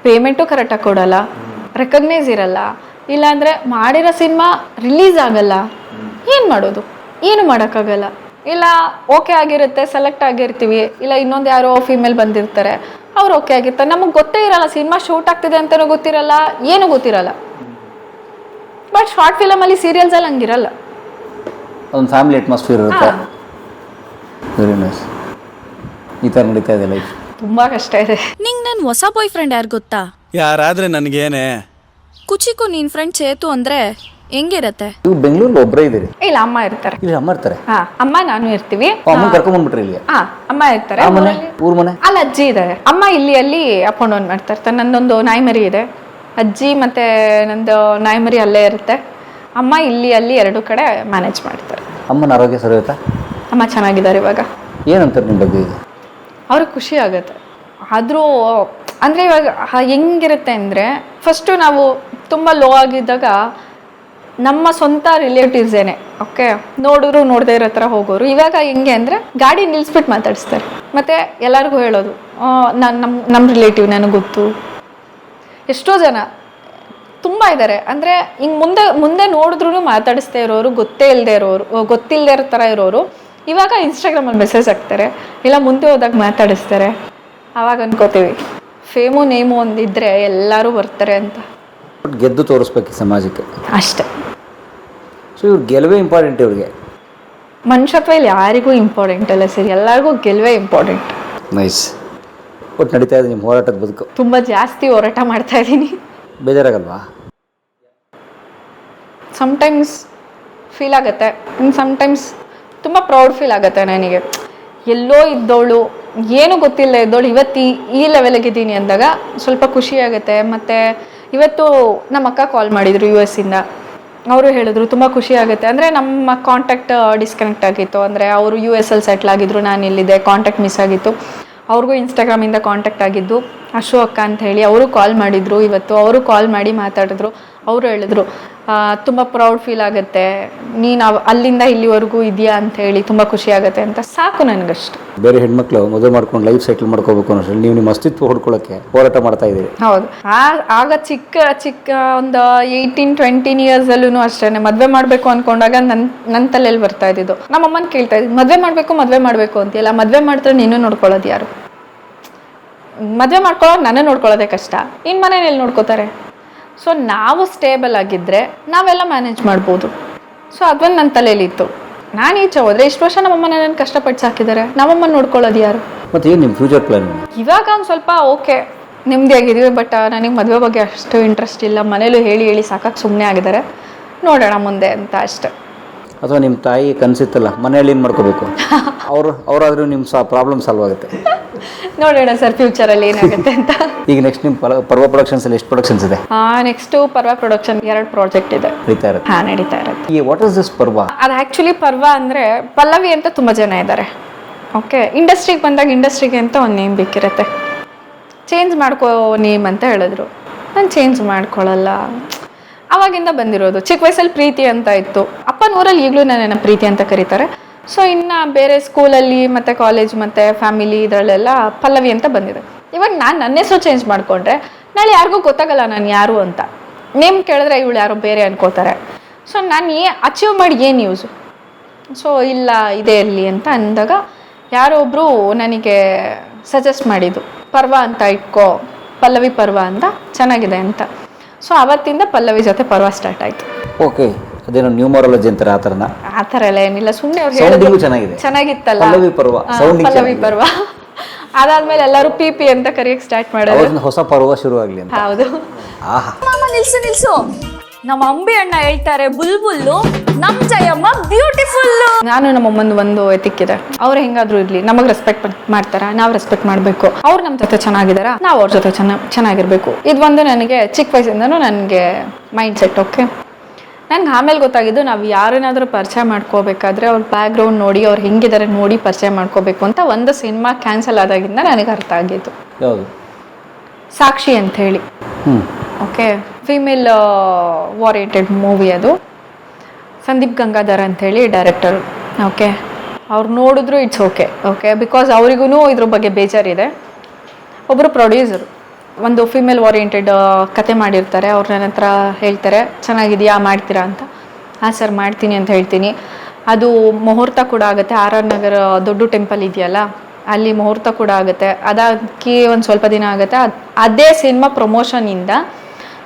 ಪೇಮೆಂಟು ಕರೆಕ್ಟಾಗಿ ಕೊಡಲ್ಲ, ರೆಕಗ್ನೈಸ್ ಇರಲ್ಲ, ಇಲ್ಲಾಂದರೆ ಮಾಡಿರೋ ಸಿನಿಮಾ ರಿಲೀಸ್ ಆಗಲ್ಲ. ಏನು ಮಾಡೋದು? ಏನು ಮಾಡೋಕ್ಕಾಗಲ್ಲ. ಇಲ್ಲ ಓಕೆ ಆಗಿರುತ್ತೆ, ಸೆಲೆಕ್ಟ್ ಆಗಿರ್ತೀವಿ, ಇಲ್ಲ ಇನ್ನೊಂದು ಯಾರೋ ಫೀಮೇಲ್ ಬಂದಿರ್ತಾರೆ, ಅವ್ರು ಓಕೆ ಆಗಿರ್ತಾರೆ, ನಮಗೆ ಗೊತ್ತೇ ಇರಲ್ಲ, ಸಿನಿಮಾ ಶೂಟ್ ಆಗ್ತಿದೆ ಅಂತಲೂ ಗೊತ್ತಿರಲ್ಲ, ಏನೂ ಗೊತ್ತಿರಲ್ಲ. ಬಟ್ ಶಾರ್ಟ್ ಫಿಲಮಲ್ಲಿ, ಸೀರಿಯಲ್ಸಲ್ಲಿ ಹಂಗಿರಲ್ಲ. ಒಂದು ಫ್ಯಾಮಿಲಿ ಅಟ್ಮಾಸ್ಫಿಯರ್ ಇರುತ್ತೆ. Very nice. ಈ ಥರ ನಡೀತಾ ಇದೆ ಲೈಫ್. ತುಂಬ ಕಷ್ಟ ಇದೆ. ನಿಂಗೆ ನನ್ನ ಹೊಸ ಬಾಯ್ ಫ್ರೆಂಡ್ ಯಾರು ಗೊತ್ತಾ? ಯಾರಾದ್ರೆ ನನಗೇನೆ. ಕುಚಿಕು ನಿನ್ ಫ್ರೆಂಡ್ ಚೇತು ಅಂದ್ರೆ ಹೆಂಗಿರತ್ತೆ? ನೀವು ಬೆಂಗಳೂರಲ್ಲಿ ಒಬ್ಬರೇ ಇದ್ದೀರಿ? ಇಲ್ಲ, ಅಮ್ಮ ಇರ್ತಾರೆ. ಇಲ್ಲಿ ಅಮ್ಮ ಇರ್ತಾರೆ? ಹಾ, ಅಮ್ಮ ನಾನು ಇರ್ತೀವಿ. ಅಮ್ಮ ಕರ್ಕೊಂಡ್ಬಂದ್ಬಿಟ್ರಿ ಇಲ್ಲಿ? ಹಾ, ಅಮ್ಮ ಇರ್ತಾರೆ. ಊರ್ ಮನೆ ಅಲ್ಲಿ ಅಜ್ಜಿ ಇದ್ದಾರೆ. ಅಮ್ಮ ಅಲ್ಲಿ ಅಪ್ ಅಂಡ್ ಡೌನ್ ಮಾಡ್ತಾ ಇರ್ತಾರೆ. ನಂದೊಂದು ನಾಯಿ ಮರಿ ಇದೆ, ಅಜ್ಜಿ ಮತ್ತೆ ನಂದು ನಾಯಿ ಮರಿ ಅಲ್ಲೇ ಇರುತ್ತೆ. ಅಮ್ಮ ಅಲ್ಲಿ 2 ಕಡೆ ಮ್ಯಾನೇಜ್ ಮಾಡ್ತಾರೆ. ಅಮ್ಮನ ಆರೋಗ್ಯ ಸರಿ ಹೋಯ್ತಾ? ಅಮ್ಮ ಚೆನ್ನಾಗಿದ್ದಾರೆ ಇವಾಗ. ಏನಂತಾರೆ ನಿಮ್ಮ ಬಗ್ಗೆ ಈಗ? ಅವ್ರಿಗೆ ಖುಷಿ ಆಗುತ್ತೆ. ಆದರೂ ಅಂದರೆ ಇವಾಗ ಹೆಂಗಿರುತ್ತೆ ಅಂದರೆ, ಫಸ್ಟು ನಾವು ತುಂಬ ಲೋ ಆಗಿದ್ದಾಗ ನಮ್ಮ ಸ್ವಂತ ರಿಲೇಟಿವ್ಸೇನೆ, ಓಕೆ, ನೋಡಿದ್ರು ನೋಡದೇ ಇರೋ ಥರ ಹೋಗೋರು. ಇವಾಗ ಹೆಂಗೆ ಅಂದರೆ, ಗಾಡಿ ನಿಲ್ಲಿಸ್ಬಿಟ್ಟು ಮಾತಾಡಿಸ್ತಾರೆ. ಮತ್ತು ಎಲ್ಲರಿಗೂ ಹೇಳೋದು, ನಮ್ಮ ರಿಲೇಟಿವ್ ನನಗೆ ಗೊತ್ತು. ಎಷ್ಟೋ ಜನ ತುಂಬ ಇದ್ದಾರೆ. ಅಂದರೆ ಹಿಂಗೆ ಮುಂದೆ ನೋಡಿದ್ರೂ ಮಾತಾಡಿಸ್ದೇ ಇರೋರು, ಗೊತ್ತಿಲ್ಲದೆ ಇರೋ ಥರ ಇರೋರು ಇವಾಗ ಇನ್ಸ್ಟಾಗ್ರಾಮಲ್ಲಿ ಮೆಸೇಜ್ ಹಾಕ್ತಾರೆ, ಇಲ್ಲ ಮುಂದೆ ಹೋದಾಗ ಮಾತಾಡಿಸ್ತಾರೆ. ಆವಾಗ ಅನ್ಕೋತೀವಿ, ಫೇಮು ನೇಮು ಒಂದಿದ್ರೆ ಎಲ್ಲರೂ ಬರ್ತಾರೆ ಅಂತ. ಗೆದ್ದು ತೋರಿಸ್ಬೇಕು ಸಮಾಜಕ್ಕೆ ಅಷ್ಟೇ. ಸೊ ಇವ್ರು ಗೆಲುವೇ ಇಂಪಾರ್ಟೆಂಟ್. ಇವ್ರಿಗೆ ಮನುಷ್ಯತ್ವ ಇಲ್ಲಿ ಯಾರಿಗೂ ಇಂಪಾರ್ಟೆಂಟ್ ಅಲ್ಲ ಸರ್, ಎಲ್ಲರಿಗೂ ಗೆಲುವೇ ಇಂಪಾರ್ಟೆಂಟ್. ನೈಸ್. ಒಟ್ಟು ನಡೀತಾ ಇದೆ ನಿಮ್ಮ ಹೋರಾಟದ ಬದುಕು. ತುಂಬ ಜಾಸ್ತಿ ಹೋರಾಟ ಮಾಡ್ತಾ ಇದ್ದೀನಿ. ಬೇಜಾರಾಗಲ್ವಾ? ಸಮ್ಟೈಮ್ಸ್ ಫೀಲ್ ಆಗುತ್ತೆ, ಸಮ್ಟೈಮ್ಸ್ ತುಂಬ ಪ್ರೌಡ್ ಫೀಲ್ ಆಗುತ್ತೆ ನನಗೆ. ಎಲ್ಲೋ ಇದ್ದವಳು ಏನು ಗೊತ್ತಿಲ್ಲ ಇದ್ದೋಳು ಇವತ್ತು ಈ ಲೆವೆಲ್ಗಿದ್ದೀನಿ ಅಂದಾಗ ಸ್ವಲ್ಪ ಖುಷಿ ಆಗುತ್ತೆ. ಮತ್ತು ಇವತ್ತು ನಮ್ಮ ಅಕ್ಕ ಕಾಲ್ ಮಾಡಿದರು US ಇಂದ. ಅವರು ಹೇಳಿದ್ರು ತುಂಬ ಖುಷಿ ಆಗುತ್ತೆ. ಅಂದರೆ ನಮ್ಮ ಕಾಂಟ್ಯಾಕ್ಟ್ ಡಿಸ್ಕನೆಕ್ಟ್ ಆಗಿತ್ತು. ಅಂದರೆ ಅವರು US ಅಲ್ಲಿ ಸೆಟ್ಲ್ ಆಗಿದ್ರು, ನಾನು ಇಲ್ಲಿದ್ದೆ, ಕಾಂಟ್ಯಾಕ್ಟ್ ಮಿಸ್ ಆಗಿತ್ತು. ಅವ್ರಿಗೂ ಇನ್ಸ್ಟಾಗ್ರಾಮಿಂದ ಕಾಂಟ್ಯಾಕ್ಟ್ ಆಗಿದ್ದು ಅಶು ಅಕ್ಕ ಅಂತ ಹೇಳಿ. ಅವರು ಕಾಲ್ ಮಾಡಿದರು ಇವತ್ತು. ಅವರು ಕಾಲ್ ಮಾಡಿ ಮಾತಾಡಿದ್ರು. ಅವರು ಹೇಳಿದ್ರು ತುಂಬ ಪ್ರೌಡ್ ಫೀಲ್ ಆಗುತ್ತೆ, ನೀನು ಅಲ್ಲಿಂದ ಇಲ್ಲಿವರೆಗೂ ಇದೆಯಾ ಅಂತ ಹೇಳಿ, ತುಂಬ ಖುಷಿ ಆಗುತ್ತೆ ಅಂತ. ಸಾಕು ನನಗಷ್ಟು. ಬೇರೆ ಹೆಣ್ಮಕ್ಳು ಮದುವೆ ಮಾಡ್ಕೊಂಡು ಲೈಫ್ ಸೆಟ್ಲ್ ಮಾಡ್ಕೋಬೇಕು ಅನ್ನೋದ್ರಲ್ಲಿ ನೀವು ನಿಮ್ಮ ಅಸ್ತಿತ್ವ ಹೊಡ್ಕೊಳ್ಳೋಕ್ಕೆ ಹೋರಾಟ ಮಾಡ್ತಾ ಇದ್ದೀರಿ. ಹೌದು. ಆಗ ಚಿಕ್ಕ ಒಂದು 18-20 ಇಯರ್ಸಲ್ಲೂ ಅಷ್ಟೇ ಮದುವೆ ಮಾಡಬೇಕು ಅಂದ್ಕೊಂಡಾಗ ನನ್ನ ತಲೆಯಲ್ಲಿ ಬರ್ತಾ ಇದ್ದಿದ್ದು. ನಮ್ಮಮ್ಮನ ಕೇಳ್ತಾ ಇದ್ದಿದ್ದು, ಮದುವೆ ಮಾಡಬೇಕು ಅಂತೀಯಲ್ಲ, ಮದುವೆ ಮಾಡಿದ್ರೆ ನೀನು ನೋಡ್ಕೊಳ್ಳೋದು ಯಾರು? ಮದುವೆ ಮಾಡ್ಕೊಳ್ಳೋದು ನನ್ನ ನೋಡ್ಕೊಳ್ಳೋದೇ ಕಷ್ಟ, ಇನ್ನು ಮನೇಲಿ ನೋಡ್ಕೋತಾರೆ. ಸೊ ನಾವು ಸ್ಟೇಬಲ್ ಆಗಿದ್ದರೆ ನಾವೆಲ್ಲ ಮ್ಯಾನೇಜ್ ಮಾಡ್ಬೋದು. ಸೊ ಅದೊಂದು ನನ್ನ ತಲೆಯಲ್ಲಿತ್ತು. ನಾನು ಈಚೆ ಹೋದರೆ ಇಷ್ಟು ವರ್ಷ ನಮ್ಮಮ್ಮನ ನನ್ನ ಕಷ್ಟಪಟ್ಟು ಸಾಕಿದ್ದಾರೆ, ನಮ್ಮಮ್ಮನ ನೋಡ್ಕೊಳ್ಳೋದು ಯಾರು? ಮತ್ತು ಏನು ನಿಮ್ಮ ಫ್ಯೂಚರ್ ಪ್ಲಾನ್? ಇವಾಗ ಒಂದು ಸ್ವಲ್ಪ ಓಕೆ ನೆಮ್ಮದಿಯಾಗಿದ್ದೀವಿ. ಬಟ್ ನನಗೆ ಮದುವೆ ಬಗ್ಗೆ ಅಷ್ಟು ಇಂಟ್ರೆಸ್ಟ್ ಇಲ್ಲ. ಮನೇಲೂ ಹೇಳಿ ಸಾಕಾಗಿ ಸುಮ್ಮನೆ ಆಗಿದ್ದಾರೆ. ನೋಡೋಣ ಮುಂದೆ ಅಂತ ಅಷ್ಟೆ. ಅಥವಾ ನಿಮ್ಮ ತಾಯಿ ಕನಸಿತ್ತಲ್ಲ ಮನೆಯಲ್ಲಿ ಏನು ಮಾಡ್ಕೋಬೇಕು, ಅವರಾದ್ರೂ ನಿಮ್ಮ ಪ್ರಾಬ್ಲಮ್ ಸಾಲ್ವ್ ಆಗುತ್ತೆ. ನೋಡೋಣ ಸರ್ ಫ್ಯೂಚರಲ್ಲಿ ಏನಾಗುತ್ತೆ ಅಂತ. ಈಗ ನೆಕ್ಸ್ಟ್ ನಿಮ್ಮ ಪರ್ವ ಪ್ರೊಡಕ್ಷನ್ಸಲ್ಲಿ ಎಷ್ಟು ಪ್ರೊಡಕ್ಷನ್ಸ್ ಇದೆ? ನೆಕ್ಸ್ಟು ಪರ್ವ ಪ್ರೊಡಕ್ಷನ್ 2 ಪ್ರಾಜೆಕ್ಟ್ ಇದೆ. ನಡೀತಾ ಇರುತ್ತೆ. ಈ ವಾಟ್ ಇಸ್ ದಿಸ್ ಪರ್ವ? ಅದು ಆ್ಯಕ್ಚುಲಿ ಪರ್ವ ಅಂದರೆ ಪಲ್ಲವಿ ಅಂತ ತುಂಬ ಜನ ಇದ್ದಾರೆ. ಓಕೆ, ಇಂಡಸ್ಟ್ರಿಗೆ ಬಂದಾಗ ಇಂಡಸ್ಟ್ರಿಗೆ ಅಂತ ಒಂದು ನೇಮ್ ಬೇಕಿರುತ್ತೆ. ಚೇಂಜ್ ಮಾಡ್ಕೋ ನೇಮ್ ಅಂತ ಹೇಳಿದ್ರು. ನಾನು ಚೇಂಜ್ ಮಾಡ್ಕೊಳ್ಳಲ್ಲ, ಅವಾಗಿಂದ ಬಂದಿರೋದು. ಚಿಕ್ಕ ವಯಸ್ಸಲ್ಲಿ ಪ್ರೀತಿ ಅಂತ ಇತ್ತು. ಅಪ್ಪನ ಊರಲ್ಲಿ ಈಗಲೂ ನನ್ನನ್ನು ಪ್ರೀತಿ ಅಂತ ಕರೀತಾರೆ. ಸೊ ಇನ್ನು ಬೇರೆ ಸ್ಕೂಲಲ್ಲಿ ಮತ್ತು ಕಾಲೇಜ್ ಮತ್ತು ಫ್ಯಾಮಿಲಿ ಇದರಲ್ಲೆಲ್ಲ ಪಲ್ಲವಿ ಅಂತ ಬಂದಿದೆ. ಇವಾಗ ನಾನು ನನ್ನ ಹೆಸರು ಚೇಂಜ್ ಮಾಡಿಕೊಂಡ್ರೆ ನಾಳೆ ಯಾರಿಗೂ ಗೊತ್ತಾಗಲ್ಲ ನಾನು ಯಾರು ಅಂತ. ನೇಮ್ ಕೇಳಿದ್ರೆ ಇವಳು ಯಾರೋ ಬೇರೆ ಅನ್ಕೋತಾರೆ. ಸೊ ನಾನು ಅಚೀವ್ ಮಾಡಿ ಏನು ಯೂಸು? ಸೊ ಇಲ್ಲ ಇದೇ ಇರಲಿ ಅಂತ ಅಂದಾಗ ಯಾರೋ ಒಬ್ಬರು ನನಗೆ ಸಜೆಸ್ಟ್ ಮಾಡಿದ್ದು, ಪರ್ವ ಅಂತ ಇಟ್ಕೋ, ಪಲ್ಲವಿ ಪರ್ವ ಅಂತ ಚೆನ್ನಾಗಿದೆ ಅಂತ. ಸೊ ಅವತ್ತಿಂದ ಪಲ್ಲವಿ ಜೊತೆ ಪರ್ವ ಸ್ಟಾರ್ಟ್ ಆಯಿತು. ಓಕೆ, ಅದೇನೋ ನ್ಯೂಮರಾಲಜಿ ಅಂತಾರೆ ಆ ಥರ ಎಲ್ಲ ಏನಿಲ್ಲ, ಸುಮ್ಮನೆ ಅವ್ರು ಹೇಳಿದ್ರು ಹೇಳಿದ್ರು ಚೆನ್ನಾಗಿತ್ತಲ್ಲ ಪಲ್ಲವಿ ಪರ್ವ. ಪಲ್ಲವಿ ಪರ್ವ. ಅದಾದ್ಮೇಲೆ ಎಲ್ಲರೂ PP ಅಂತ ಕರೆಯಕ್ಕೆ ಸ್ಟಾರ್ಟ್ ಮಾಡೋದು. ಹೊಸ ಪರ್ವ ಶುರು ಆಗಲಿ ಅಂತ. ಹೌದು. ಮಾಮ ನಿಲ್ಸು. ನಮ್ಮ ಅಂಬಿ ಅಣ್ಣ ಹೇಳ್ತಾರೆ ಬುಲ್ಬುಲ್ಲು, ನಮ್ ಜಯಮ್ಮ ಬ್ಯೂಟಿಫುಲ್. ನಾನು ನಮ್ಮಮ್ಮಂದು ಒಂದು ಎತಿಕ್ಕಿದೆ. ಅವ್ರು ಹೆಂಗಾದ್ರೂ ಇರ್ಲಿ, ನಮಗ್ ರೆಸ್ಪೆಕ್ಟ್ ಮಾಡ್ತಾರ, ನಾವು ರೆಸ್ಪೆಕ್ಟ್ ಮಾಡ್ಬೇಕು. ಅವ್ರು ನಮ್ಮ ಜೊತೆ ಚೆನ್ನಾಗಿದಾರ, ನಾವು ಅವ್ರ ಜೊತೆ ಚೆನ್ನಾಗಿರ್ಬೇಕು. ಇದೊಂದು ನನಗೆ ಚಿಕ್ಕ ವಯಸ್ಸಿಂದನೂ ನನಗೆ ಮೈಂಡ್ ಸೆಟ್. ಓಕೆ, ನಂಗೆ ಆಮೇಲೆ ಗೊತ್ತಾಗಿದ್ದು, ನಾವು ಯಾರನ್ನಾದ್ರೂ ಪರಿಚಯ ಮಾಡ್ಕೋಬೇಕಾದ್ರೆ ಅವ್ರ ಬ್ಯಾಕ್ಗ್ರೌಂಡ್ ನೋಡಿ, ಅವ್ರು ಹೆಂಗಿದ್ದಾರೆ ನೋಡಿ ಪರಿಚಯ ಮಾಡ್ಕೋಬೇಕು ಅಂತ. ಒಂದು ಸಿನಿಮಾ ಕ್ಯಾನ್ಸಲ್ ಆದಾಗಿಂದ ನನಗೆ ಅರ್ಥ ಆಗಿತ್ತು. ಯಾವುದು? ಸಾಕ್ಷಿ ಅಂತ ಹೇಳಿ. ಓಕೆ, ಫೀಮೇಲ್ ಓರಿಯೆಂಟೆಡ್ ಮೂವಿ ಅದು. ಸಂದೀಪ್ ಗಂಗಾಧರ್ ಅಂಥೇಳಿ ಡೈರೆಕ್ಟರು. ಓಕೆ, ಅವ್ರು ನೋಡಿದ್ರು ಇಟ್ಸ್ ಓಕೆ ಬಿಕಾಸ್ ಅವರಿಗೂ ಇದ್ರ ಬಗ್ಗೆ ಬೇಜಾರಿದೆ. ಒಬ್ಬರು ಪ್ರೊಡ್ಯೂಸರು ಒಂದು ಫಿಮೇಲ್ ಓರಿಯೆಂಟೆಡ್ ಕತೆ ಮಾಡಿರ್ತಾರೆ. ಅವ್ರು ನನ್ನ ಹತ್ರ ಹೇಳ್ತಾರೆ, ಚೆನ್ನಾಗಿದೆಯಾ, ಮಾಡ್ತೀರಾ ಅಂತ. ಹಾಂ ಸರ್ ಮಾಡ್ತೀನಿ ಅಂತ ಹೇಳ್ತೀನಿ. ಅದು ಮುಹೂರ್ತ ಕೂಡ ಆಗುತ್ತೆ. RR ನಗರ ದೊಡ್ಡ ಟೆಂಪಲ್ ಇದೆಯಲ್ಲ, ಅಲ್ಲಿ ಮುಹೂರ್ತ ಕೂಡ ಆಗುತ್ತೆ. ಅದಕ್ಕೆ ಒಂದು ಸ್ವಲ್ಪ ದಿನ ಆಗುತ್ತೆ. ಅದೇ ಸಿನಿಮಾ ಪ್ರಮೋಷನಿಂದ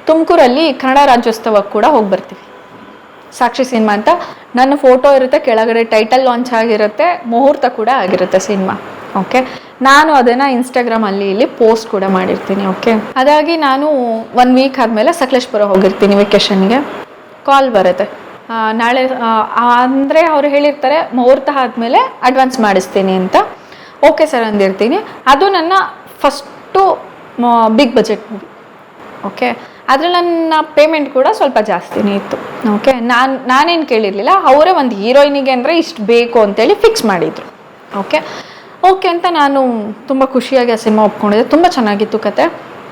ತುಮಕೂರಲ್ಲಿ ಕನ್ನಡ ರಾಜ್ಯೋತ್ಸವಕ್ಕೆ ಕೂಡ ಹೋಗಿ ಬರ್ತೀವಿ. ಸಾಕ್ಷಿ ಸಿನಿಮಾ ಅಂತ ನನ್ನ ಫೋಟೋ ಇರುತ್ತೆ, ಕೆಳಗಡೆ ಟೈಟಲ್ ಲಾಂಚ್ ಆಗಿರುತ್ತೆ, ಮುಹೂರ್ತ ಕೂಡ ಆಗಿರುತ್ತೆ ಸಿನಿಮಾ. ಓಕೆ, ನಾನು ಅದನ್ನು ಇನ್ಸ್ಟಾಗ್ರಾಮ್ ಅಲ್ಲಿ ಇಲ್ಲಿ ಪೋಸ್ಟ್ ಕೂಡ ಮಾಡಿರ್ತೀನಿ. ಓಕೆ, ಅದಾಗಿ ನಾನು 1 ವೀಕ್ ಆದಮೇಲೆ ಸಕಲೇಶ್ಪುರ ಹೋಗಿರ್ತೀನಿ ವೆಕೇಷನ್ಗೆ. ಕಾಲ್ ಬರುತ್ತೆ, ನಾಳೆ ಅಂದರೆ ಅವ್ರು ಹೇಳಿರ್ತಾರೆ ಮುಹೂರ್ತ ಆದಮೇಲೆ ಅಡ್ವಾನ್ಸ್ ಮಾಡಿಸ್ತೀನಿ ಅಂತ. ಓಕೆ ಸರ್ ಅಂದಿರ್ತೀನಿ. ಅದು ನನ್ನ first big budget movie. Okay, ಅದ್ರಲ್ಲಿ ನನ್ನ ಪೇಮೆಂಟ್ ಕೂಡ ಸ್ವಲ್ಪ ಜಾಸ್ತಿನೇ ಇತ್ತು. ಓಕೆ, ನಾನೇನು ಕೇಳಿರಲಿಲ್ಲ, ಅವರೇ ಒಂದು ಹೀರೋಯಿನಿಗೆ ಅಂದರೆ ಇಷ್ಟು ಬೇಕು ಅಂತೇಳಿ ಫಿಕ್ಸ್ ಮಾಡಿದರು. ಓಕೆ ಅಂತ ನಾನು ತುಂಬ ಖುಷಿಯಾಗಿ ಆ ಸಿನಿಮಾ ಒಪ್ಕೊಂಡಿದ್ದೆ. ತುಂಬ ಚೆನ್ನಾಗಿತ್ತು ಕತೆ.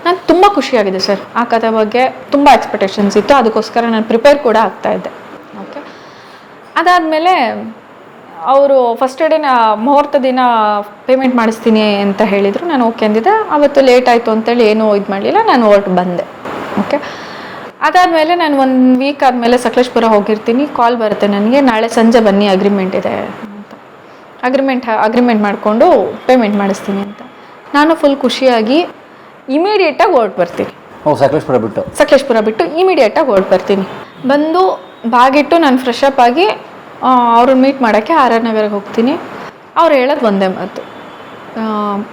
ನಾನು ತುಂಬ ಖುಷಿಯಾಗಿದೆ ಸರ್. ಆ ಕತೆ ಬಗ್ಗೆ ತುಂಬ ಎಕ್ಸ್ಪೆಕ್ಟೇಷನ್ಸ್ ಇತ್ತು. ಅದಕ್ಕೋಸ್ಕರ ನಾನು ಪ್ರಿಪೇರ್ ಕೂಡ ಆಗ್ತಾಯಿದ್ದೆ. ಓಕೆ, ಅದಾದಮೇಲೆ ಅವರು ಫಸ್ಟ್ ಡೇನ ಮುಹೂರ್ತ ದಿನ ಪೇಮೆಂಟ್ ಮಾಡಿಸ್ತೀನಿ ಅಂತ ಹೇಳಿದರು. ನಾನು ಓಕೆ ಅಂದಿದ್ದೆ. ಅವತ್ತು ಲೇಟ್ ಆಯಿತು ಅಂತೇಳಿ ಏನೂ ಇದು ಮಾಡಲಿಲ್ಲ, ನಾನು ಹೊರಟು ಬಂದೆ. ಓಕೆ, ಅದಾದಮೇಲೆ ನಾನು 1 ವೀಕ್ ಆದಮೇಲೆ ಸಕಲೇಶ್ಪುರ ಹೋಗಿರ್ತೀನಿ. ಕಾಲ್ ಬರುತ್ತೆ ನನಗೆ, ನಾಳೆ ಸಂಜೆ ಬನ್ನಿ ಅಗ್ರಿಮೆಂಟ್ ಇದೆ ಅಂತ. ಅಗ್ರಿಮೆಂಟ್ ಮಾಡಿಕೊಂಡು ಪೇಮೆಂಟ್ ಮಾಡಿಸ್ತೀನಿ ಅಂತ. ನಾನು ಫುಲ್ ಖುಷಿಯಾಗಿ ಇಮಿಡಿಯೇಟಾಗಿ ಹೊರಟು ಬರ್ತೀನಿ. ಸಕಲೇಶ್ಪುರ ಬಿಟ್ಟು ಇಮಿಡಿಯೇಟಾಗಿ ಹೊರಟು ಬರ್ತೀನಿ. ಬಂದು ಬಾಗಿಟ್ಟು ನಾನು ಫ್ರೆಶ್ ಅಪ್ ಆಗಿ ಅವ್ರನ್ನ ಮೀಟ್ ಮಾಡೋಕ್ಕೆ RR ನಗರಕ್ಕೆ ಹೋಗ್ತೀನಿ. ಅವ್ರು ಹೇಳೋದು ಒಂದೇ ಮಾತು,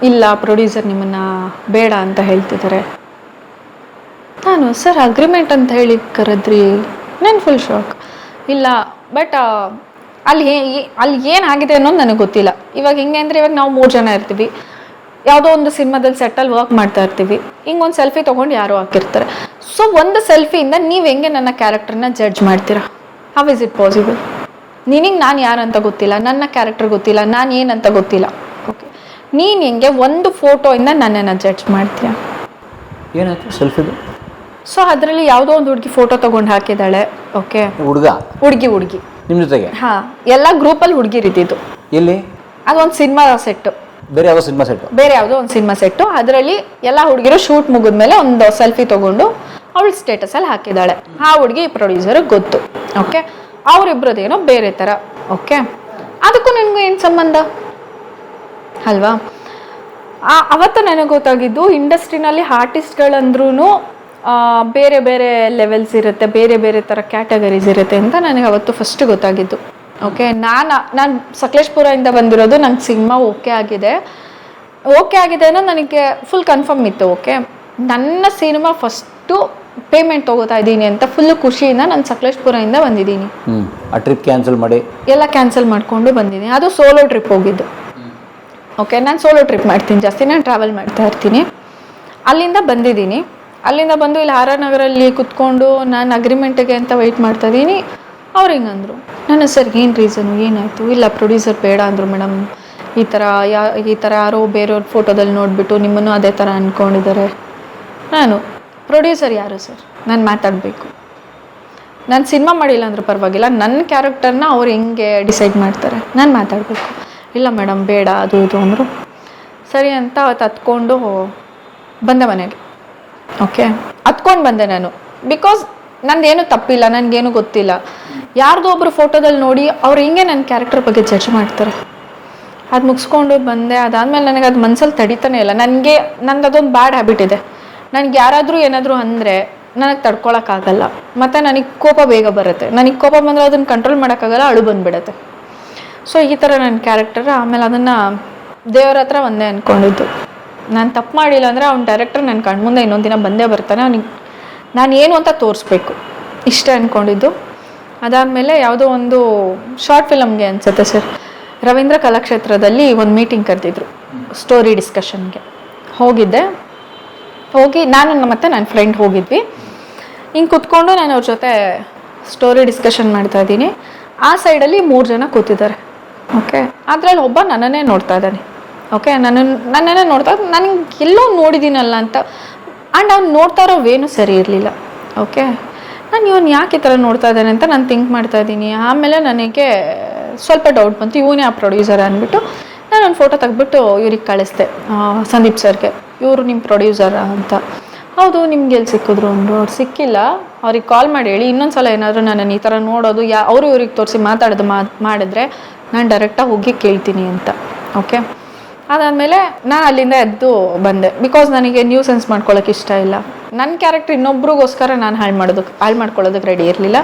ಇಲ್ಲ ಪ್ರೊಡ್ಯೂಸರ್ ನಿಮ್ಮನ್ನು ಬೇಡ ಅಂತ ಹೇಳ್ತಿದ್ದಾರೆ. ನಾನು ಸರ್ ಅಗ್ರಿಮೆಂಟ್ ಅಂತ ಹೇಳಿ ಕರೆದ್ರಿ. ನಾನು ಫುಲ್ ಶಾಕ್. ಇಲ್ಲ ಬಟ್ ಅಲ್ಲಿ ಏನಾಗಿದೆ ಅನ್ನೋದು ನನಗೆ ಗೊತ್ತಿಲ್ಲ. ಇವಾಗ ಹೆಂಗೆ ಅಂದರೆ, ಇವಾಗ ನಾವು 3 ಜನ ಇರ್ತೀವಿ. ಯಾವುದೋ ಒಂದು ಸಿನಿಮಾದಲ್ಲಿ ಸೆಟ್ಟಲ್ಲಿ ವರ್ಕ್ ಮಾಡ್ತಾ ಇರ್ತೀವಿ, ಹಿಂಗೊಂದು ಸೆಲ್ಫಿ ತೊಗೊಂಡು ಯಾರೋ ಹಾಕಿರ್ತಾರೆ. ಸೊ ಒಂದು ಸೆಲ್ಫಿಯಿಂದ ನೀವು ಹೆಂಗೆ ನನ್ನ ಕ್ಯಾರೆಕ್ಟರ್ನ ಜಡ್ಜ್ ಮಾಡ್ತೀರಾ? How is it possible? ನಿನಗೆ ನಾನು ಯಾರಂತ ಗೊತ್ತಿಲ್ಲ, ನನ್ನ ಕ್ಯಾರೆಕ್ಟರ್ ಗೊತ್ತಿಲ್ಲ, ನಾನು ಏನಂತ ಗೊತ್ತಿಲ್ಲ. ಓಕೆ, ನೀನು ಹೆಂಗೆ ಒಂದು ಫೋಟೋಯಿಂದ ನನ್ನನ್ನು ಜಡ್ಜ್ ಮಾಡ್ತೀಯ? ಏನಾಯ್ತು ಸೆಲ್ಫಿದು? ಸೊ ಅದರಲ್ಲಿ ಯಾವುದೋ ಒಂದು ಹುಡುಗಿ ಫೋಟೋ ತೊಗೊಂಡು ಹಾಕಿದ್ದಾಳೆ. ಓಕೆ, ಹುಡುಗಿ ನಿಮ್ಮ ಜೊತೆಗೆ? ಹಾಂ, ಎಲ್ಲ ಗ್ರೂಪಲ್ಲಿ ಹುಡುಗಿರಿದ್ದು. ಎಲ್ಲಿ? ಅದೊಂದು ಸಿನಿಮಾ ಸೆಟ್ಟು, ಬೇರೆ ಯಾವುದೋ ಒಂದು ಸಿನಿಮಾ ಸೆಟ್ಟು. ಅದರಲ್ಲಿ ಎಲ್ಲ ಹುಡುಗಿರು ಶೂಟ್ ಮುಗಿದ್ಮೇಲೆ ಒಂದು ಸೆಲ್ಫಿ ತೊಗೊಂಡು ಅವಳು ಸ್ಟೇಟಸಲ್ಲಿ ಹಾಕಿದ್ದಾಳೆ. ಆ ಹುಡುಗಿ ಪ್ರೊಡ್ಯೂಸರ್ಗೆ ಗೊತ್ತು. ಓಕೆ, ಅವರಿಬ್ಬರದೇನೋ ಬೇರೆ ಥರ. ಓಕೆ, ಅದಕ್ಕೂ ನನಗೂ ಏನು ಸಂಬಂಧ ಅಲ್ವಾ? ಅವತ್ತು ನನಗೆ ಗೊತ್ತಾಗಿದ್ದು, ಇಂಡಸ್ಟ್ರಿನಲ್ಲಿ ಆರ್ಟಿಸ್ಟ್ಗಳಂದ್ರೂ ಬೇರೆ ಬೇರೆ ಲೆವೆಲ್ಸ್ ಇರುತ್ತೆ, ಬೇರೆ ಬೇರೆ ಥರ ಕ್ಯಾಟಗರೀಸ್ ಇರುತ್ತೆ ಅಂತ ನನಗೆ ಅವತ್ತು ಫಸ್ಟ್ ಗೊತ್ತಾಗಿದ್ದು. ಓಕೆ, ನಾನು ಸಕಲೇಶ್ಪುರದಿಂದ ಬಂದಿರೋದು. ನಂಗೆ ಸಿನಿಮಾ ಓಕೆ ಆಗಿದೆ ಅನ್ನೋ ನನಗೆ ಫುಲ್ ಕನ್ಫರ್ಮ್ ಇತ್ತು. ಓಕೆ, ನನ್ನ ಸಿನಿಮಾ ಫಸ್ಟು ಪೇಮೆಂಟ್ ತೊಗೋತಾ ಇದ್ದೀನಿ ಅಂತ ಫುಲ್ಲು ಖುಷಿಯಿಂದ ನಾನು ಸಕಲೇಶ್ಪುರದಿಂದ ಬಂದಿದ್ದೀನಿ. ಆ ಟ್ರಿಪ್ ಕ್ಯಾನ್ಸಲ್ ಮಾಡಿ ಎಲ್ಲ ಕ್ಯಾನ್ಸಲ್ ಮಾಡಿಕೊಂಡು ಬಂದಿದ್ದೀನಿ. ಅದು ಸೋಲೋ ಟ್ರಿಪ್ ಹೋಗಿದ್ದು. ಓಕೆ, ನಾನು ಸೋಲೋ ಟ್ರಿಪ್ ಮಾಡ್ತೀನಿ ಜಾಸ್ತಿ, ನಾನು ಟ್ರಾವೆಲ್ ಮಾಡ್ತಾ ಇರ್ತೀನಿ. ಅಲ್ಲಿಂದ ಬಂದಿದ್ದೀನಿ. ಅಲ್ಲಿಂದ ಬಂದು ಇಲ್ಲಿ ಆರ್ ಆರ್ ನಗರಲ್ಲಿ ಕುತ್ಕೊಂಡು ನಾನು ಅಗ್ರಿಮೆಂಟಿಗೆ ಅಂತ ವೆಯ್ಟ್ ಮಾಡ್ತಾ ಇದ್ದೀನಿ. ಅವ್ರು ಹಿಂಗಂದರು, ನಾನು ಸರ್ ಏನು ರೀಸನು, ಏನಾಯಿತು? ಇಲ್ಲ ಪ್ರೊಡ್ಯೂಸರ್ ಬೇಡ ಅಂದರು ಮೇಡಮ್, ಈ ಥರ ಯಾರೋ ಬೇರೆಯವ್ರ ಫೋಟೋದಲ್ಲಿ ನೋಡಿಬಿಟ್ಟು ನಿಮ್ಮನ್ನು ಅದೇ ಥರ ಅಂದ್ಕೊಂಡಿದ್ದಾರೆ. ನಾನು ಪ್ರೊಡ್ಯೂಸರ್ ಯಾರು ಸರ್? ನಾನು ಮಾತಾಡಬೇಕು. ನಾನು ಸಿನಿಮಾ ಮಾಡಿಲ್ಲ ಅಂದರೂ ಪರವಾಗಿಲ್ಲ, ನನ್ನ ಕ್ಯಾರೆಕ್ಟರ್ನ ಅವ್ರು ಹೆಂಗೆ ಡಿಸೈಡ್ ಮಾಡ್ತಾರೆ, ನಾನು ಮಾತಾಡಬೇಕು. ಇಲ್ಲ ಮೇಡಮ್ ಬೇಡ ಅದು ಇದು ಅಂದರು. ಸರಿ ಅಂತ ಅವತ್ತು ಹತ್ಕೊಂಡು ಬಂದೆ ಮನೆಗೆ. ಓಕೆ, ಹತ್ಕೊಂಡು ಬಂದೆ ನಾನು. ಬಿಕಾಸ್ ನಂದೇನು ತಪ್ಪಿಲ್ಲ, ನನಗೇನು ಗೊತ್ತಿಲ್ಲ. ಯಾರ್ದೋ ಒಬ್ಬರು ಫೋಟೋದಲ್ಲಿ ನೋಡಿ ಅವ್ರು ಹಿಂಗೆ ನನ್ನ ಕ್ಯಾರೆಕ್ಟರ್ ಬಗ್ಗೆ ಜಡ್ಜ್ ಮಾಡ್ತಾರೆ. ಅದು ಮುಗಿಸ್ಕೊಂಡು ಬಂದೆ. ಅದಾದಮೇಲೆ ನನಗೆ ಅದು ಮನಸ್ಸಲ್ಲಿ ತಡಿತಾನೆ ಇಲ್ಲ. ನಂದು ಅದೊಂದು ಬ್ಯಾಡ್ ಹ್ಯಾಬಿಟ್ ಇದೆ. ನನಗೆ ಯಾರಾದರೂ ಏನಾದರೂ ಅಂದರೆ ನನಗೆ ತಡ್ಕೊಳಕ್ಕಾಗಲ್ಲ, ಮತ್ತು ನನಗೆ ಕೋಪ ಬೇಗ ಬರುತ್ತೆ. ನನಗೆ ಕೋಪ ಬಂದರೆ ಅದನ್ನು ಕಂಟ್ರೋಲ್ ಮಾಡೋಕ್ಕಾಗಲ್ಲ, ಅಳು ಬಂದುಬಿಡುತ್ತೆ. ಸೊ ಈ ಥರ ನನ್ನ ಕ್ಯಾರೆಕ್ಟರ್. ಆಮೇಲೆ ಅದನ್ನು ದೇವರ ಹತ್ರ ಒಂದೇ ಅಂದ್ಕೊಂಡಿದ್ದು, ನಾನು ತಪ್ಪು ಮಾಡಿಲ್ಲ ಅಂದರೆ ಅವ್ನು ಡೈರೆಕ್ಟರ್ ನನ್ನ ಕಣ್ಮುಂದೆ ಇನ್ನೊಂದು ದಿನ ಬಂದೇ ಬರ್ತಾನೆ, ಅವನಿಗೆ ನಾನು ಏನು ಅಂತ ತೋರಿಸ್ಬೇಕು, ಇಷ್ಟ ಅಂದ್ಕೊಂಡಿದ್ದು. ಅದಾದಮೇಲೆ ಯಾವುದೋ ಒಂದು ಶಾರ್ಟ್ ಫಿಲಮ್ಗೆ ಅನಿಸುತ್ತೆ ಸರ್, ರವೀಂದ್ರ ಕಲಾಕ್ಷೇತ್ರದಲ್ಲಿ ಒಂದು ಮೀಟಿಂಗ್ ಕರೆದಿದ್ರು, ಸ್ಟೋರಿ ಡಿಸ್ಕಷನ್ಗೆ ಹೋಗಿ ನಾನು ಮತ್ತು ನನ್ನ ಫ್ರೆಂಡ್ ಹೋಗಿದ್ವಿ. ಹಿಂಗೆ ಕೂತ್ಕೊಂಡು ನಾನು ಅವ್ರ ಜೊತೆ ಸ್ಟೋರಿ ಡಿಸ್ಕಷನ್ ಮಾಡ್ತಾಯಿದ್ದೀನಿ. ಆ ಸೈಡಲ್ಲಿ 3 ಜನ ಕೂತಿದ್ದಾರೆ. ಓಕೆ, ಅದರಲ್ಲಿ ಒಬ್ಬ ನನ್ನನ್ನೇ ನೋಡ್ತಾ ಇದ್ದಾನೆ. ಓಕೆ, ನನ್ನನ್ನೇ ನೋಡ್ತಾ, ನನಗೆ ಎಲ್ಲೋ ನೋಡಿದ್ದೀನಲ್ಲ ಅಂತ. ಆ್ಯಂಡ್ ಅವ್ನು ನೋಡ್ತಾ ಇರೋ ವೇನು ಸರಿ ಇರಲಿಲ್ಲ. ಓಕೆ, ನಾನು ಇವನು ಯಾಕೆ ಈ ಥರ ನೋಡ್ತಾ ಇದ್ದಾನೆ ಅಂತ ನಾನು ಥಿಂಕ್ ಮಾಡ್ತಾ ಇದ್ದೀನಿ. ಆಮೇಲೆ ನನಗೆ ಸ್ವಲ್ಪ ಡೌಟ್ ಬಂತು, ಇವನೇ ಆ ಪ್ರೊಡ್ಯೂಸರ್ ಅಂದ್ಬಿಟ್ಟು ನಾನು ಒಂದು ಫೋಟೋ ತೆಗೆದ್ಬಿಟ್ಟು ಇವ್ರಿಗೆ ಕಳಿಸ್ದೆ, ಸಂದೀಪ್ ಸರ್ಗೆ. ಇವರು ನಿಮ್ಮ ಪ್ರೊಡ್ಯೂಸರ ಅಂತ. ಹೌದು, ನಿಮ್ಗೆ ಎಲ್ಲಿ ಸಿಕ್ಕಿದ್ರು ಅಂದರು. ಅವ್ರು ಸಿಕ್ಕಿಲ್ಲ, ಅವ್ರಿಗೆ ಕಾಲ್ ಮಾಡಿ ಹೇಳಿ ಇನ್ನೊಂದು ಸಲ ಏನಾದರೂ ನನ್ನನ್ನು ಈ ಥರ ನೋಡೋದು ಅವರು ಇವ್ರಿಗೆ ತೋರಿಸಿ ಮಾಡಿದ್ರೆ ನಾನು ಡೈರೆಕ್ಟಾಗಿ ಹೋಗಿ ಕೇಳ್ತೀನಿ ಅಂತ. ಓಕೆ, ಅದಾದಮೇಲೆ ನಾನು ಅಲ್ಲಿಂದ ಎದ್ದು ಬಂದೆ. ಬಿಕಾಸ್ ನನಗೆ ನ್ಯೂಸೆನ್ಸ್ ಮಾಡ್ಕೊಳ್ಳೋಕೆ ಇಷ್ಟ ಇಲ್ಲ. ನನ್ನ ಕ್ಯಾರೆಕ್ಟರ್ ಇನ್ನೊಬ್ರಿಗೋಸ್ಕರ ನಾನು ಹಾಳು ಮಾಡ್ಕೊಳ್ಳೋದಕ್ಕೆ ರೆಡಿ ಇರಲಿಲ್ಲ.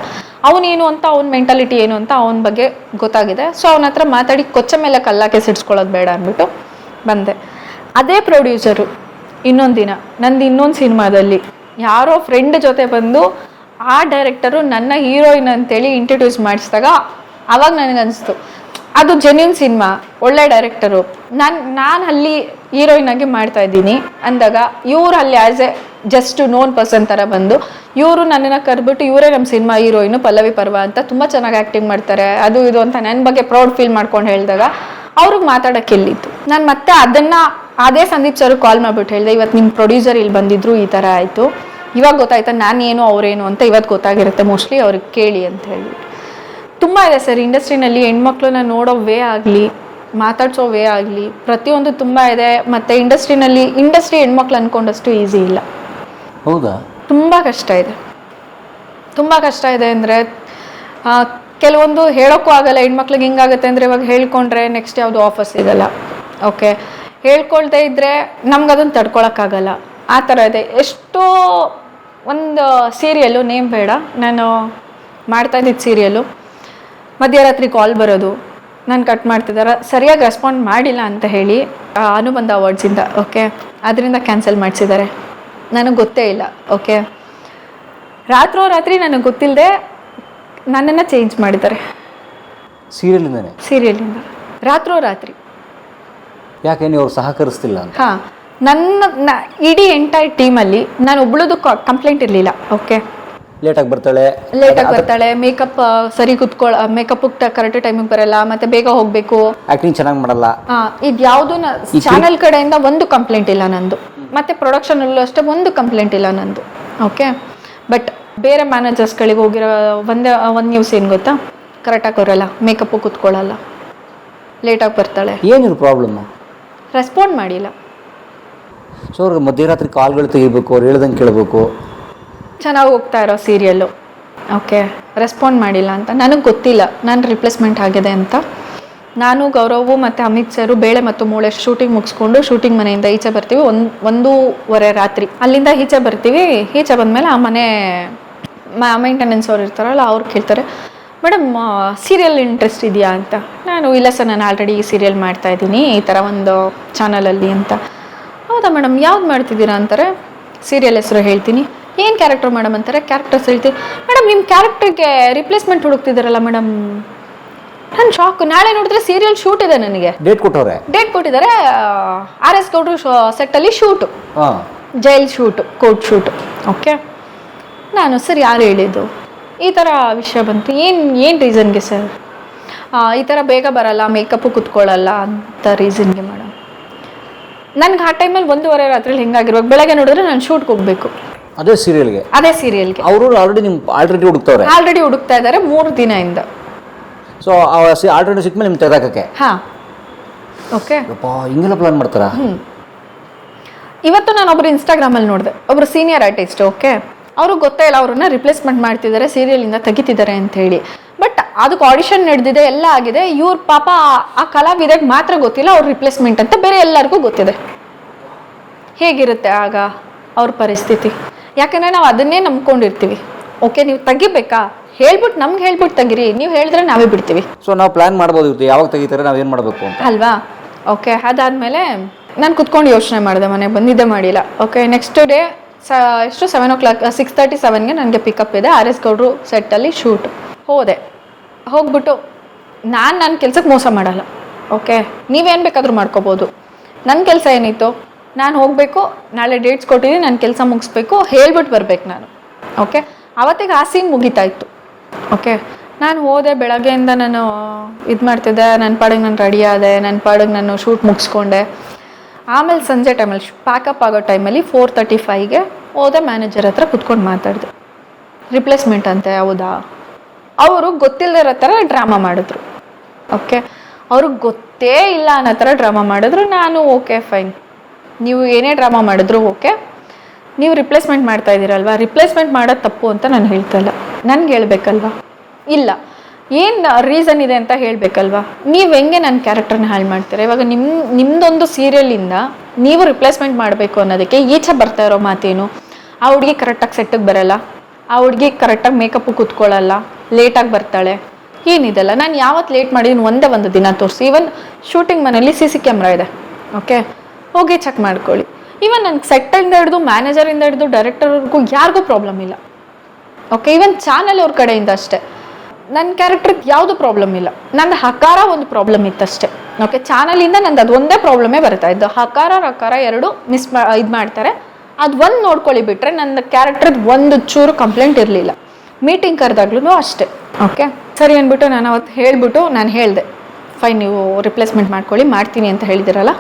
ಅವನೇನು ಅಂತ, ಅವ್ನ ಮೆಂಟಾಲಿಟಿ ಏನು ಅಂತ ಅವನ ಬಗ್ಗೆ ಗೊತ್ತಾಗಿದೆ. ಸೊ ಅವನ ಹತ್ರ ಮಾತಾಡಿ ಕೊಚ್ಚ ಮೇಲೆ ಕಲ್ಲಾಕೆ ಸಿಡ್ಸ್ಕೊಳ್ಳೋದು ಬೇಡ ಅಂದ್ಬಿಟ್ಟು ಬಂದೆ. ಅದೇ ಪ್ರೊಡ್ಯೂಸರು ಇನ್ನೊಂದು ದಿನ ನಂದು ಇನ್ನೊಂದು ಸಿನಿಮಾದಲ್ಲಿ ಯಾರೋ ಫ್ರೆಂಡ್ ಜೊತೆ ಬಂದು ಆ ಡೈರೆಕ್ಟರು ನನ್ನ ಹೀರೋಯಿನ್ ಅಂತೇಳಿ ಇಂಟ್ರಡ್ಯೂಸ್ ಮಾಡಿಸಿದಾಗ ಆವಾಗ ನನಗನ್ನಿಸ್ತು ಅದು ಜೆನ್ಯೂನ್ ಸಿನಿಮಾ, ಒಳ್ಳೆ ಡೈರೆಕ್ಟರು, ನಾನು ಅಲ್ಲಿ ಹೀರೋಯಿನ್ ಆಗಿ ಮಾಡ್ತಾ ಇದ್ದೀನಿ ಅಂದಾಗ ಇವರು ಅಲ್ಲಿ as A just non person ಥರ ಬಂದು ಇವರು ನನ್ನನ್ನು ಕರೆದ್ಬಿಟ್ಟು ಇವರೇ ನಮ್ಮ ಸಿನಿಮಾ ಹೀರೋಯಿನು ಪಲ್ಲವಿ ಪರ್ವ ಅಂತ ತುಂಬ ಚೆನ್ನಾಗಿ ಆ್ಯಕ್ಟಿಂಗ್ ಮಾಡ್ತಾರೆ ಅದು ಇದು ಅಂತ ನನ್ನ ಬಗ್ಗೆ ಪ್ರೌಡ್ ಫೀಲ್ ಮಾಡ್ಕೊಂಡು ಹೇಳಿದಾಗ ಅವ್ರಿಗೆ ಮಾತಾಡೋಕ್ಕೆ ಎಲ್ಲಿತ್ತು. ನಾನು ಮತ್ತೆ ಅದೇ ಸಂದೀಪ್ ಸರ್ ಕಾಲ್ ಮಾಡಿಬಿಟ್ಟು ಹೇಳಿದೆ, ಇವತ್ತು ನಿಮ್ಮ ಪ್ರೊಡ್ಯೂಸರ್ ಇಲ್ಲಿ ಬಂದಿದ್ರು, ಈ ಥರ ಆಯಿತು, ಇವಾಗ ಗೊತ್ತಾಯ್ತಾ ನಾನೇನು ಅವರೇನು ಅಂತ ಇವತ್ತು ಗೊತ್ತಾಗಿರುತ್ತೆ ಮೋಸ್ಟ್ಲಿ ಅವ್ರಿಗೆ ಕೇಳಿ ಅಂತ ಹೇಳ್ಬಿಟ್ಟು. ತುಂಬ ಇದೆ ಸರ್ ಇಂಡಸ್ಟ್ರಿನಲ್ಲಿ ಹೆಣ್ಮಕ್ಳನ್ನ ನೋಡೋ ವೇ ಆಗಲಿ, ಮಾತಾಡ್ಸೋ ವೇ ಆಗಲಿ, ಪ್ರತಿಯೊಂದು ತುಂಬ ಇದೆ. ಮತ್ತು ಇಂಡಸ್ಟ್ರಿ ಹೆಣ್ಮಕ್ಳು ಅಂದ್ಕೊಂಡಷ್ಟು ಈಸಿ ಇಲ್ಲ. ಹೌದಾ? ತುಂಬ ಕಷ್ಟ ಇದೆ ಅಂದರೆ ಕೆಲವೊಂದು ಹೇಳೋಕ್ಕೂ ಆಗಲ್ಲ. ಹೆಣ್ಮಕ್ಳಿಗೆ ಹಿಂಗಾಗುತ್ತೆ ಅಂದರೆ ಇವಾಗ ಹೇಳ್ಕೊಂಡ್ರೆ ನೆಕ್ಸ್ಟ್ ಯಾವುದು ಆಫರ್ ಸಿಗಲ್ಲ. ಓಕೆ, ಹೇಳ್ಕೊಳ್ತಾ ಇದ್ದರೆ ನಮ್ಗೆ ಅದನ್ನು ತಡ್ಕೊಳಕ್ಕಾಗಲ್ಲ. ಆ ಥರ ಇದೆ. ಎಷ್ಟೋ ಒಂದು ಸೀರಿಯಲ್ಲು, ನೇಮ್ ಬೇಡ, ನಾನು ಮಾಡ್ತಾಯಿದ್ದಿದ್ದು ಸೀರಿಯಲ್ಲು, ಮಧ್ಯರಾತ್ರಿ ಕಾಲ್ ಬರೋದು, ನಾನು ಕಟ್ ಮಾಡ್ತಿದ್ದಾರೆ, ಸರಿಯಾಗಿ ರೆಸ್ಪಾಂಡ್ ಮಾಡಿಲ್ಲ ಅಂತ ಹೇಳಿ ಅನುಬಂಧ ಅವಾರ್ಡ್ಸಿಂದ. ಓಕೆ, ಅದರಿಂದ ಕ್ಯಾನ್ಸಲ್ ಮಾಡಿಸಿದ್ದಾರೆ, ನನಗೆ ಗೊತ್ತೇ ಇಲ್ಲ. ಓಕೆ, ರಾತ್ರಿ ನನಗೆ ಗೊತ್ತಿಲ್ಲದೆ ನನ್ನನ್ನು ಚೇಂಜ್ ಮಾಡಿದ್ದಾರೆ ಸೀರಿಯಲಿಂದ. ರಾತ್ರಿ ಯಾಕೆ ನೀವು ಅವ್ರು ಸಹಕರಿಸ್ತಿಲ್ಲ ಅಂತ? ಹಾಂ, ಇಡೀ ಎಂಟೈರ್ ಟೀಮಲ್ಲಿ ನಾನು ಒಬ್ಳದು ಕಂಪ್ಲೇಂಟ್ ಇರಲಿಲ್ಲ. ಓಕೆ, ಲೇಟಾಗಿ ಬರ್ತಾಳೆ, ಮೇಕಪ್ ಸರಿ ಮೇಕಪ್ ಕರೆಕ್ಟ್ ಟೈಮಿಗೆ ಬರಲ್ಲ, ಮತ್ತೆ ಬೇಗ ಹೋಗಬೇಕು, ಆ್ಯಕ್ಟಿಂಗ್ ಚೆನ್ನಾಗಿ ಮಾಡಲ್ಲ. ಇದು ಯಾವುದು ಚಾನೆಲ್ ಕಡೆಯಿಂದ ಒಂದು ಕಂಪ್ಲೇಂಟ್ ಇಲ್ಲ ನಂದು, ಮತ್ತೆ ಪ್ರೊಡಕ್ಷನಲ್ಲೂ ಅಷ್ಟೇ ಒಂದು ಕಂಪ್ಲೇಂಟ್ ಇಲ್ಲ ನಂದು. ಓಕೆ, ಬಟ್ ಬೇರೆ ಮ್ಯಾನೇಜರ್ಸ್ಗಳಿಗೆ ಹೋಗಿರೋ ಒಂದು ನ್ಯೂಸ್ ಏನು ಗೊತ್ತಾ, ಕರೆಕ್ಟಾಗಿ ಬರಲ್ಲ, ಮೇಕಪ್ಪು ಕೂತ್ಕೊಳ್ಳಲ್ಲ, ಲೇಟಾಗಿ ಬರ್ತಾಳೆ. ಏನಿರು ಪ್ರಾಬ್ಲಮ್ಮು? ರೆಸ್ಪಾಂಡ್ ಮಾಡಿಲ್ಲ. ಸೊ ಅವ್ರಿಗೆ ಮಧ್ಯರಾತ್ರಿ ಕಾಲ್ಗಳು ತೆಗಿಬೇಕು, ಅವ್ರು ಹೇಳ್ದಂಗೆ ಕೇಳಬೇಕು. ಚೆನ್ನಾಗಿ ಹೋಗ್ತಾ ಇರೋ ಸೀರಿಯಲ್ಲು, ಓಕೆ, ರೆಸ್ಪಾಂಡ್ ಮಾಡಿಲ್ಲ ಅಂತ ನನಗೆ ಗೊತ್ತಿಲ್ಲ ನಾನು ರಿಪ್ಲೇಸ್ಮೆಂಟ್ ಆಗಿದೆ ಅಂತ. ನಾನು ಗೌರವ್ ಮತ್ತು ಅಮಿತ್ ಸರು ಬೇಳೆ ಮತ್ತು ಮೂಳೆ ಶೂಟಿಂಗ್ ಮುಗಿಸ್ಕೊಂಡು ಶೂಟಿಂಗ್ ಮನೆಯಿಂದ ಈಚೆ ಬರ್ತೀವಿ. 1:30 ರಾತ್ರಿ ಅಲ್ಲಿಂದ ಈಚೆ ಬರ್ತೀವಿ. ಈಚೆ ಬಂದಮೇಲೆ ಆ ಮನೆ ಮೈಂಟೆನೆನ್ಸ್ ಅವ್ರು ಇರ್ತಾರಲ್ಲ, ಅವ್ರು ಕೇಳ್ತಾರೆ, ಮೇಡಮ್ ಸೀರಿಯಲ್ ಇಂಟ್ರೆಸ್ಟ್ ಇದೆಯಾ ಅಂತ. ನಾನು ಇಲ್ಲ ಸರ್, ನಾನು ಆಲ್ರೆಡಿ ಈ ಸೀರಿಯಲ್ ಮಾಡ್ತಾಯಿದ್ದೀನಿ ಈ ಥರ ಒಂದು ಚಾನಲಲ್ಲಿ ಅಂತ. ಹೌದಾ ಮೇಡಮ್, ಯಾವ್ದು ಮಾಡ್ತಿದ್ದೀರಾ ಅಂತಾರೆ. ಸೀರಿಯಲ್ ಹೆಸರು ಹೇಳ್ತೀನಿ. ಏನು ಕ್ಯಾರೆಕ್ಟರ್ ಮೇಡಮ್ ಅಂತಾರೆ. ಕ್ಯಾರೆಕ್ಟರ್ಸ್ ಹೇಳ್ತೀನಿ. ಮೇಡಮ್ ನಿಮ್ಮ ಕ್ಯಾರೆಕ್ಟರ್ಗೆ ರಿಪ್ಲೇಸ್ಮೆಂಟ್ ಹುಡುಕ್ತಿದ್ದಾರಲ್ಲ ಮೇಡಮ್. ನಾನು ಶಾಕ್. ನಾಳೆ ನೋಡಿದ್ರೆ ಸೀರಿಯಲ್ ಶೂಟ್ ಇದೆ, ನನಗೆ ಡೇಟ್ ಕೊಟ್ಟಿದ್ದಾರೆ. RS ಗೌಡ್ರು ಸೆಟ್ಟಲ್ಲಿ shoot, jail shoot, court shoot. Okay, ನಾನು ಸರ್ ಯಾರು ಹೇಳಿದ್ದು, ಈ ಥರ ವಿಷಯ ಬಂತು. ಏನು ರೀಸನ್ಗೆ ಸರ್? ಈ ಥರ ಬೇಗ ಬರಲ್ಲ, ಮೇಕಪ್ಪು ಕುತ್ಕೊಳ್ಳಲ್ಲ ಅಂತ ರೀಸನ್ಗೆ ಮೇಡಮ್. ನನಗೆ ಆ ಟೈಮಲ್ಲಿ 1:30 ರಾತ್ರಿಲಿ ಹೆಂಗಾಗಿರ್ಬೇಕು, ಬೆಳಗ್ಗೆ ನೋಡಿದ್ರೆ ನಾನು ಶೂಟ್ಗೆ ಹೋಗಬೇಕು. ಅದೇ ಸೀರಿಯಲ್ಗೆ ಅವರು ಆಲ್ರೆಡಿ ಹುಡುಕ್ತಾ ಇದ್ದಾರೆ 3 ದಿನದಿಂದ. ಸೊ ಆಲ್ರೆಡಿ ಸಿಕ್ಕ ಮೇಲೆ ನಿಮ್ಗೆ ತೆಗೆದಾಕಕ್ಕೆ. ಹಾಂ, ಓಕೆ, ಹಿಂಗೆಲ್ಲ ಪ್ಲಾನ್ ಮಾಡ್ತಾರಾ? ಇವತ್ತು ನಾನು ಒಬ್ರು ಇನ್ಸ್ಟಾಗ್ರಾಮಲ್ಲಿ ನೋಡಿದೆ, ಒಬ್ರು ಸೀನಿಯರ್ ಆರ್ಟಿಸ್ಟ್. ಓಕೆ, ಅವ್ರಿಗೆ ಗೊತ್ತೇ ಇಲ್ಲ ಅವ್ರನ್ನ ರಿಪ್ಲೇಸ್ಮೆಂಟ್ ಮಾಡ್ತಿದ್ದಾರೆ, ಸೀರಿಯಲಿಂದ ತೆಗಿತಿದ್ದಾರೆ ಅಂತ ಹೇಳಿ. ಬಟ್ ಅದಕ್ಕೆ ಆಡಿಷನ್ ನಡೆದಿದೆ, ಎಲ್ಲ ಆಗಿದೆ. ಇವ್ರ ಪಾಪ ಆ ಕಲಾವಿದಕ್ಕೆ ಮಾತ್ರ ಗೊತ್ತಿಲ್ಲ ಅವ್ರ ರಿಪ್ಲೇಸ್ಮೆಂಟ್ ಅಂತ, ಬೇರೆ ಎಲ್ಲರಿಗೂ ಗೊತ್ತಿದೆ. ಹೇಗಿರುತ್ತೆ ಆಗ ಅವ್ರ ಪರಿಸ್ಥಿತಿ? ಯಾಕಂದರೆ ನಾವು ಅದನ್ನೇ ನಂಬ್ಕೊಂಡಿರ್ತೀವಿ. ಓಕೆ, ನೀವು ತೆಗಿಬೇಕಾ ನಮ್ಗೆ ಹೇಳ್ಬಿಟ್ಟು ತೆಗಿರಿ, ನೀವು ಹೇಳಿದ್ರೆ ನಾವೇ ಬಿಡ್ತೀವಿ. ಸೊ ನಾವು ಪ್ಲಾನ್ ಮಾಡ್ಬೋದು, ಯಾವಾಗ ತೆಗಿತಾರೆ, ನಾವು ಏನು ಮಾಡಬೇಕು ಅಂತ ಅಲ್ವಾ? ಓಕೆ, ಅದಾದಮೇಲೆ ನಾನು ಕುತ್ಕೊಂಡು ಯೋಚನೆ ಮಾಡಿದೆ, ಮನೆಗೆ ಬಂದಿದ್ದೆ ಮಾಡಿಲ್ಲ. ಓಕೆ, ನೆಕ್ಸ್ಟ್ ಡೇ 7 o'clock 6:37ಗೆ ನನಗೆ ಪಿಕಪ್ ಇದೆ. RS ಗೌಡ್ರು ಸೆಟ್ಟಲ್ಲಿ ಶೂಟ್. ಹೋಗ್ಬಿಟ್ಟು ನನ್ನ ಕೆಲ್ಸಕ್ಕೆ ಮೋಸ ಮಾಡಲ್ಲ. ಓಕೆ, ನೀವೇನು ಬೇಕಾದರೂ ಮಾಡ್ಕೋಬೋದು. ನನ್ನ ಕೆಲಸ ಏನಿತ್ತು, ನಾನು ಹೋಗಬೇಕು, ನಾಳೆ ಡೇಟ್ಸ್ ಕೊಟ್ಟಿದ್ದೀನಿ, ನನ್ನ ಕೆಲಸ ಮುಗಿಸ್ಬೇಕು, ಹೇಳ್ಬಿಟ್ಟು ಬರಬೇಕು ನಾನು. ಓಕೆ, ಅವತ್ತಿಗೆ ಆ ಸೀನ್ ಮುಗಿತಾ ಇತ್ತು. ಓಕೆ, ನಾನು ಹೋದೆ, ಬೆಳಗ್ಗೆಯಿಂದ ನಾನು ಇದು ಮಾಡ್ತಿದ್ದೆ, ನನ್ನ ಪಾಡಿಗೆ ನಾನು ರೆಡಿ ಆದೆ, ನನ್ನ ಪಾಡಿಗೆ ನಾನು ಶೂಟ್ ಮುಗಿಸ್ಕೊಂಡೆ. ಆಮೇಲೆ ಸಂಜೆ ಟೈಮಲ್ಲಿ ಪ್ಯಾಕಪ್ ಆಗೋ ಟೈಮಲ್ಲಿ 4:35ಗೆ ಹೋದೆ, ಮ್ಯಾನೇಜರ್ ಹತ್ರ ಕುತ್ಕೊಂಡು ಮಾತಾಡಿದೆ. ರಿಪ್ಲೇಸ್ಮೆಂಟ್ ಅಂತೆ, ಹೌದಾ? ಅವರು ಗೊತ್ತಿಲ್ಲದೆ ಇರೋ ಥರ ಡ್ರಾಮಾ ಮಾಡಿದ್ರು. ಓಕೆ, ಅವ್ರಿಗೆ ಗೊತ್ತೇ ಇಲ್ಲ ಅನ್ನೋ ಥರ ಡ್ರಾಮಾ ಮಾಡಿದ್ರು. ನಾನು ಓಕೆ ಫೈನ್, ನೀವು ಏನೇ ಡ್ರಾಮಾ ಮಾಡಿದ್ರು ಓಕೆ, ನೀವು ರಿಪ್ಲೇಸ್ಮೆಂಟ್ ಮಾಡ್ತಾ ಇದ್ದೀರಲ್ವಾ, ರಿಪ್ಲೇಸ್ಮೆಂಟ್ ಮಾಡೋದು ತಪ್ಪು ಅಂತ ನಾನು ಹೇಳ್ತಾ ಇಲ್ಲ. ನನಗೆ ಹೇಳ್ಬೇಕಲ್ವಾ? ಇಲ್ಲ, ಏನು ರೀಸನ್ ಇದೆ ಅಂತ ಹೇಳಬೇಕಲ್ವಾ? ನೀವು ಹೆಂಗೆ ನನ್ನ ಕ್ಯಾರೆಕ್ಟರ್ನ ಹಾಳು ಮಾಡ್ತೀರಾ? ಇವಾಗ ನಿಮ್ಮದೊಂದು ಸೀರಿಯಲಿಂದ ನೀವು ರಿಪ್ಲೇಸ್ಮೆಂಟ್ ಮಾಡಬೇಕು ಅನ್ನೋದಕ್ಕೆ ಈಚೆ ಬರ್ತಾ ಇರೋ ಮಾತೇನು? ಆ ಹುಡುಗಿ ಕರೆಕ್ಟಾಗಿ ಸೆಟ್ಟಿಗೆ ಬರಲ್ಲ, ಆ ಹುಡುಗಿ ಕರೆಕ್ಟಾಗಿ ಮೇಕಪ್ಪು ಕೂತ್ಕೊಳ್ಳಲ್ಲ, ಲೇಟಾಗಿ ಬರ್ತಾಳೆ, ಏನಿದೆಲ್ಲ. ನಾನು ಯಾವತ್ತು ಲೇಟ್ ಮಾಡಿದ್ದೀನಿ ಒಂದು ದಿನ ತೋರಿಸಿ. ಈವನ್ ಶೂಟಿಂಗ್ ಮನೇಲಿ CC ಕ್ಯಾಮ್ರಾ ಇದೆ. ಓಕೆ, ಹೋಗಿ ಚೆಕ್ ಮಾಡ್ಕೊಳ್ಳಿ. ಈವನ್ ನನಗೆ ಸೆಟ್ಟಿಂದ ಹಿಡಿದು ಮ್ಯಾನೇಜರಿಂದ ಹಿಡಿದು ಡೈರೆಕ್ಟರ್ವರೆಗೂ ಯಾರಿಗೂ ಪ್ರಾಬ್ಲಮ್ ಇಲ್ಲ. ಓಕೆ, ಈವನ್ ಚಾನಲ್ ಅವ್ರ ಕಡೆಯಿಂದ ಅಷ್ಟೇ. ನನ್ನ ಕ್ಯಾರೆಕ್ಟರ್ಗೆ ಯಾವುದು ಪ್ರಾಬ್ಲಮ್ ಇಲ್ಲ. ನನ್ನ ಹಕಾರ ಒಂದು ಪ್ರಾಬ್ಲಮ್ ಇತ್ತಷ್ಟೇ. ಓಕೆ, ಚಾನಲಿಂದ ನಂದು ಅದು ಒಂದೇ ಪ್ರಾಬ್ಲಮೇ ಬರ್ತಾ ಇದ್ದು. ಹಕಾರ ರಕಾರ 2 ಇದು ಮಾಡ್ತಾರೆ. ಅದು ಒಂದು ನೋಡ್ಕೊಳ್ಳಿ ಬಿಟ್ರೆ ನನ್ನ ಕ್ಯಾರೆಕ್ಟರ್ದು ಒಂದು ಚೂರು ಕಂಪ್ಲೇಂಟ್ ಇರಲಿಲ್ಲ. ಮೀಟಿಂಗ್ ಕರೆದಾಗ್ಲೂ ಅಷ್ಟೇ. ಓಕೆ, ಸರಿ ಅಂದ್ಬಿಟ್ಟು ನಾನು ಅವತ್ತು ಹೇಳಿಬಿಟ್ಟು ನಾನು ಹೇಳಿದೆ, ಫೈನ್, ನೀವು ರಿಪ್ಲೇಸ್ಮೆಂಟ್ ಮಾಡ್ತೀನಿ ಅಂತ ಹೇಳಿದಿರಲ್ಲ,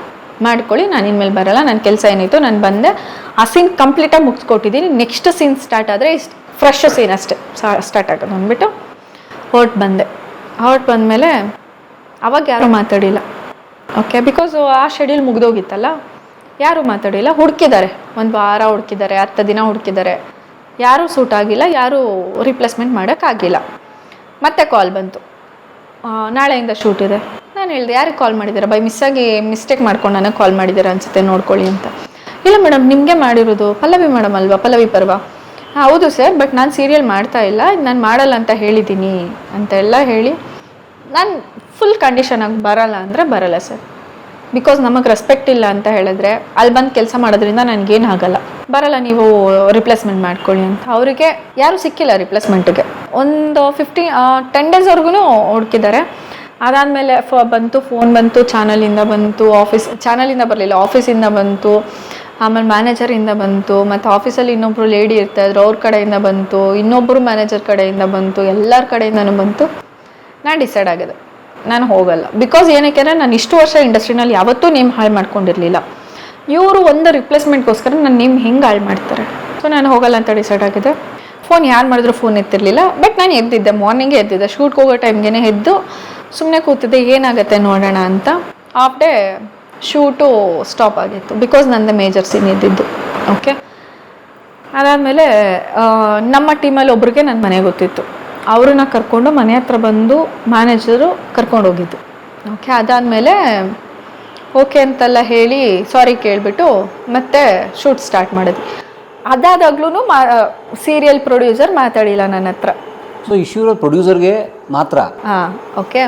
ಮಾಡ್ಕೊಳ್ಳಿ, ನಾನು ಇನ್ಮೇಲೆ ಬರಲ್ಲ, ನನ್ನ ಕೆಲಸ ಏನಿತ್ತು ನಾನು ಬಂದೆ, ಆ ಸೀನ್ ಕಂಪ್ಲೀಟಾಗಿ ಮುಗಿಸ್ಕೊಟ್ಟಿದ್ದೀನಿ. ನೆಕ್ಸ್ಟ್ ಸೀನ್ ಸ್ಟಾರ್ಟ್ ಆದರೆ ಫ್ರೆಶ್ ಸೀನ್ ಅಷ್ಟೇ ಸ್ಟಾರ್ಟ್ ಆಗೋದು ಅಂದ್ಬಿಟ್ಟು ಹೊರಟು ಬಂದಮೇಲೆ ಅವಾಗ ಯಾರೂ ಮಾತಾಡಿಲ್ಲ. ಓಕೆ, ಬಿಕಾಸ್ ಆ ಶೆಡ್ಯೂಲ್ ಮುಗ್ದೋಗಿತ್ತಲ್ಲ, ಯಾರೂ ಮಾತಾಡಿಲ್ಲ. ಹುಡುಕಿದ್ದಾರೆ, 1 ವಾರ ಹುಡುಕಿದ್ದಾರೆ, 10 ದಿನ ಹುಡುಕಿದ್ದಾರೆ, ಯಾರೂ ಸೂಟ್ ಆಗಿಲ್ಲ, ಯಾರೂ ರಿಪ್ಲೇಸ್ಮೆಂಟ್ ಮಾಡೋಕ್ಕಾಗಿಲ್ಲ. ಮತ್ತೆ ಕಾಲ್ ಬಂತು, ನಾಳೆಯಿಂದ ಶೂಟ್ ಇದೆ. ನಾನು ಹೇಳಿದೆ, ಯಾರಿಗೆ ಕಾಲ್ ಮಾಡಿದ್ದೀರಾ? ಮಿಸ್ಟೇಕ್ ಮಾಡ್ಕೊಂಡು ನನಗೆ ಕಾಲ್ ಮಾಡಿದ್ದೀರಾ ಅನ್ಸುತ್ತೆ, ನೋಡ್ಕೊಳ್ಳಿ ಅಂತ. ಇಲ್ಲ ಮೇಡಮ್, ನಿಮಗೆ ಮಾಡಿರೋದು ಪಲ್ಲವಿ ಮೇಡಮ್ ಅಲ್ವಾ, ಪಲ್ಲವಿ ಪರ್ವ. ಹೌದು ಸರ್, ಬಟ್ ನಾನು ಸೀರಿಯಲ್ ಮಾಡ್ತಾ ಇಲ್ಲ, ನಾನು ಮಾಡಲ್ಲ ಅಂತ ಹೇಳಿದ್ದೀನಿ ಅಂತೆಲ್ಲ ಹೇಳಿ, ನಾನು ಫುಲ್ ಕಂಡೀಷನಾಗಿ ಬರಲ್ಲ ಅಂದರೆ ಬರಲ್ಲ ಸರ್, ಬಿಕಾಸ್ ನಮಗೆ ರೆಸ್ಪೆಕ್ಟ್ ಇಲ್ಲ ಅಂತ ಹೇಳಿದ್ರೆ ಅಲ್ಲಿ ಬಂದು ಕೆಲಸ ಮಾಡೋದ್ರಿಂದ ನನಗೇನು ಆಗಲ್ಲ, ಬರಲ್ಲ, ನೀವು ರಿಪ್ಲೇಸ್ಮೆಂಟ್ ಮಾಡ್ಕೊಳ್ಳಿ ಅಂತ. ಅವರಿಗೆ ಯಾರೂ ಸಿಕ್ಕಿಲ್ಲ ರಿಪ್ಲೇಸ್ಮೆಂಟಿಗೆ. ಒಂದು 10 ಡೇಸ್ವರೆಗೂ ಹುಡುಕಿದ್ದಾರೆ. ಅದಾದಮೇಲೆ ಬಂತು ಫೋನ್ ಬಂತು, ಚಾನಲಿಂದ ಬಂತು, ಚಾನಲಿಂದ ಬರಲಿಲ್ಲ, ಆಫೀಸಿಂದ ಬಂತು, ಆಮೇಲೆ ಮ್ಯಾನೇಜರಿಂದ ಬಂತು, ಮತ್ತು ಆಫೀಸಲ್ಲಿ ಇನ್ನೊಬ್ಬರು ಲೇಡಿ ಇರ್ತಾಯಿದ್ರು ಅವ್ರ ಕಡೆಯಿಂದ ಬಂತು, ಇನ್ನೊಬ್ಬರು ಮ್ಯಾನೇಜರ್ ಕಡೆಯಿಂದ ಬಂತು, ಎಲ್ಲರ ಕಡೆಯಿಂದನೂ ಬಂತು. ನಾನು ಡಿಸೈಡ್ ಆಗಿದೆ ನಾನು ಹೋಗಲ್ಲ. ಬಿಕಾಸ್ ಏನಕ್ಕೆ ಅಂದರೆ ನಾನು ಇಷ್ಟು ವರ್ಷ ಇಂಡಸ್ಟ್ರಿನಲ್ಲಿ ಯಾವತ್ತೂ ನೇಮ್ ಹಾಳು ಮಾಡ್ಕೊಂಡಿರಲಿಲ್ಲ. ಇವರು ಒಂದು ರಿಪ್ಲೇಸ್ಮೆಂಟ್ಗೋಸ್ಕರ ನನ್ನ ನೇಮ್ ಹೆಂಗೆ ಹಾಳು ಮಾಡ್ತಾರೆ. ಸೊ ನಾನು ಹೋಗಲ್ಲ ಅಂತ ಡಿಸೈಡ್ ಆಗಿದೆ. ಫೋನ್ ಯಾರು ಮಾಡಿದ್ರು ಫೋನ್ ಎತ್ತಿರಲಿಲ್ಲ. ಬಟ್ ನಾನು ಎದ್ದಿದ್ದೆ, ಮಾರ್ನಿಂಗೇ ಎದ್ದಿದ್ದೆ, ಶೂಟ್ಗೆ ಹೋಗೋ ಟೈಮ್ಗೆ ಎದ್ದು ಸುಮ್ಮನೆ ಕೂತಿದ್ದೆ, ಏನಾಗುತ್ತೆ ನೋಡೋಣ ಅಂತ. ಹಾಫ್ ಡೇ ಶೂಟು ಸ್ಟಾಪ್ ಆಗಿತ್ತು, ಬಿಕಾಸ್ ನಂದೇ ಮೇಜರ್ ಸೀನ್ ಇದ್ದಿದ್ದು. ಓಕೆ, ಅದಾದಮೇಲೆ ನಮ್ಮ ಟೀಮಲ್ಲಿ ಒಬ್ರಿಗೆ ನನ್ನ ಮನೆ ಗೊತ್ತಿತ್ತು, ಅವ್ರನ್ನ ಕರ್ಕೊಂಡು ಮನೆ ಹತ್ರ ಬಂದು ಮ್ಯಾನೇಜರು ಕರ್ಕೊಂಡು ಹೋಗಿದ್ದು. ಓಕೆ, ಅದಾದಮೇಲೆ ಓಕೆ ಅಂತೆಲ್ಲ ಹೇಳಿ ಸಾರಿ ಕೇಳಿಬಿಟ್ಟು ಮತ್ತೆ ಶೂಟ್ ಸ್ಟಾರ್ಟ್ ಮಾಡಿದ್ವಿ. ಅದಾದಾಗ್ಲೂ ಸೀರಿಯಲ್ ಪ್ರೊಡ್ಯೂಸರ್ ಮಾತಾಡಿಲ್ಲ ನನ್ನ ಹತ್ರ. ಸೊ ಇಶ್ಯೂ ಪ್ರೊಡ್ಯೂಸರ್ಗೆ ಮಾತ್ರ. ಹಾಂ, ಓಕೆ.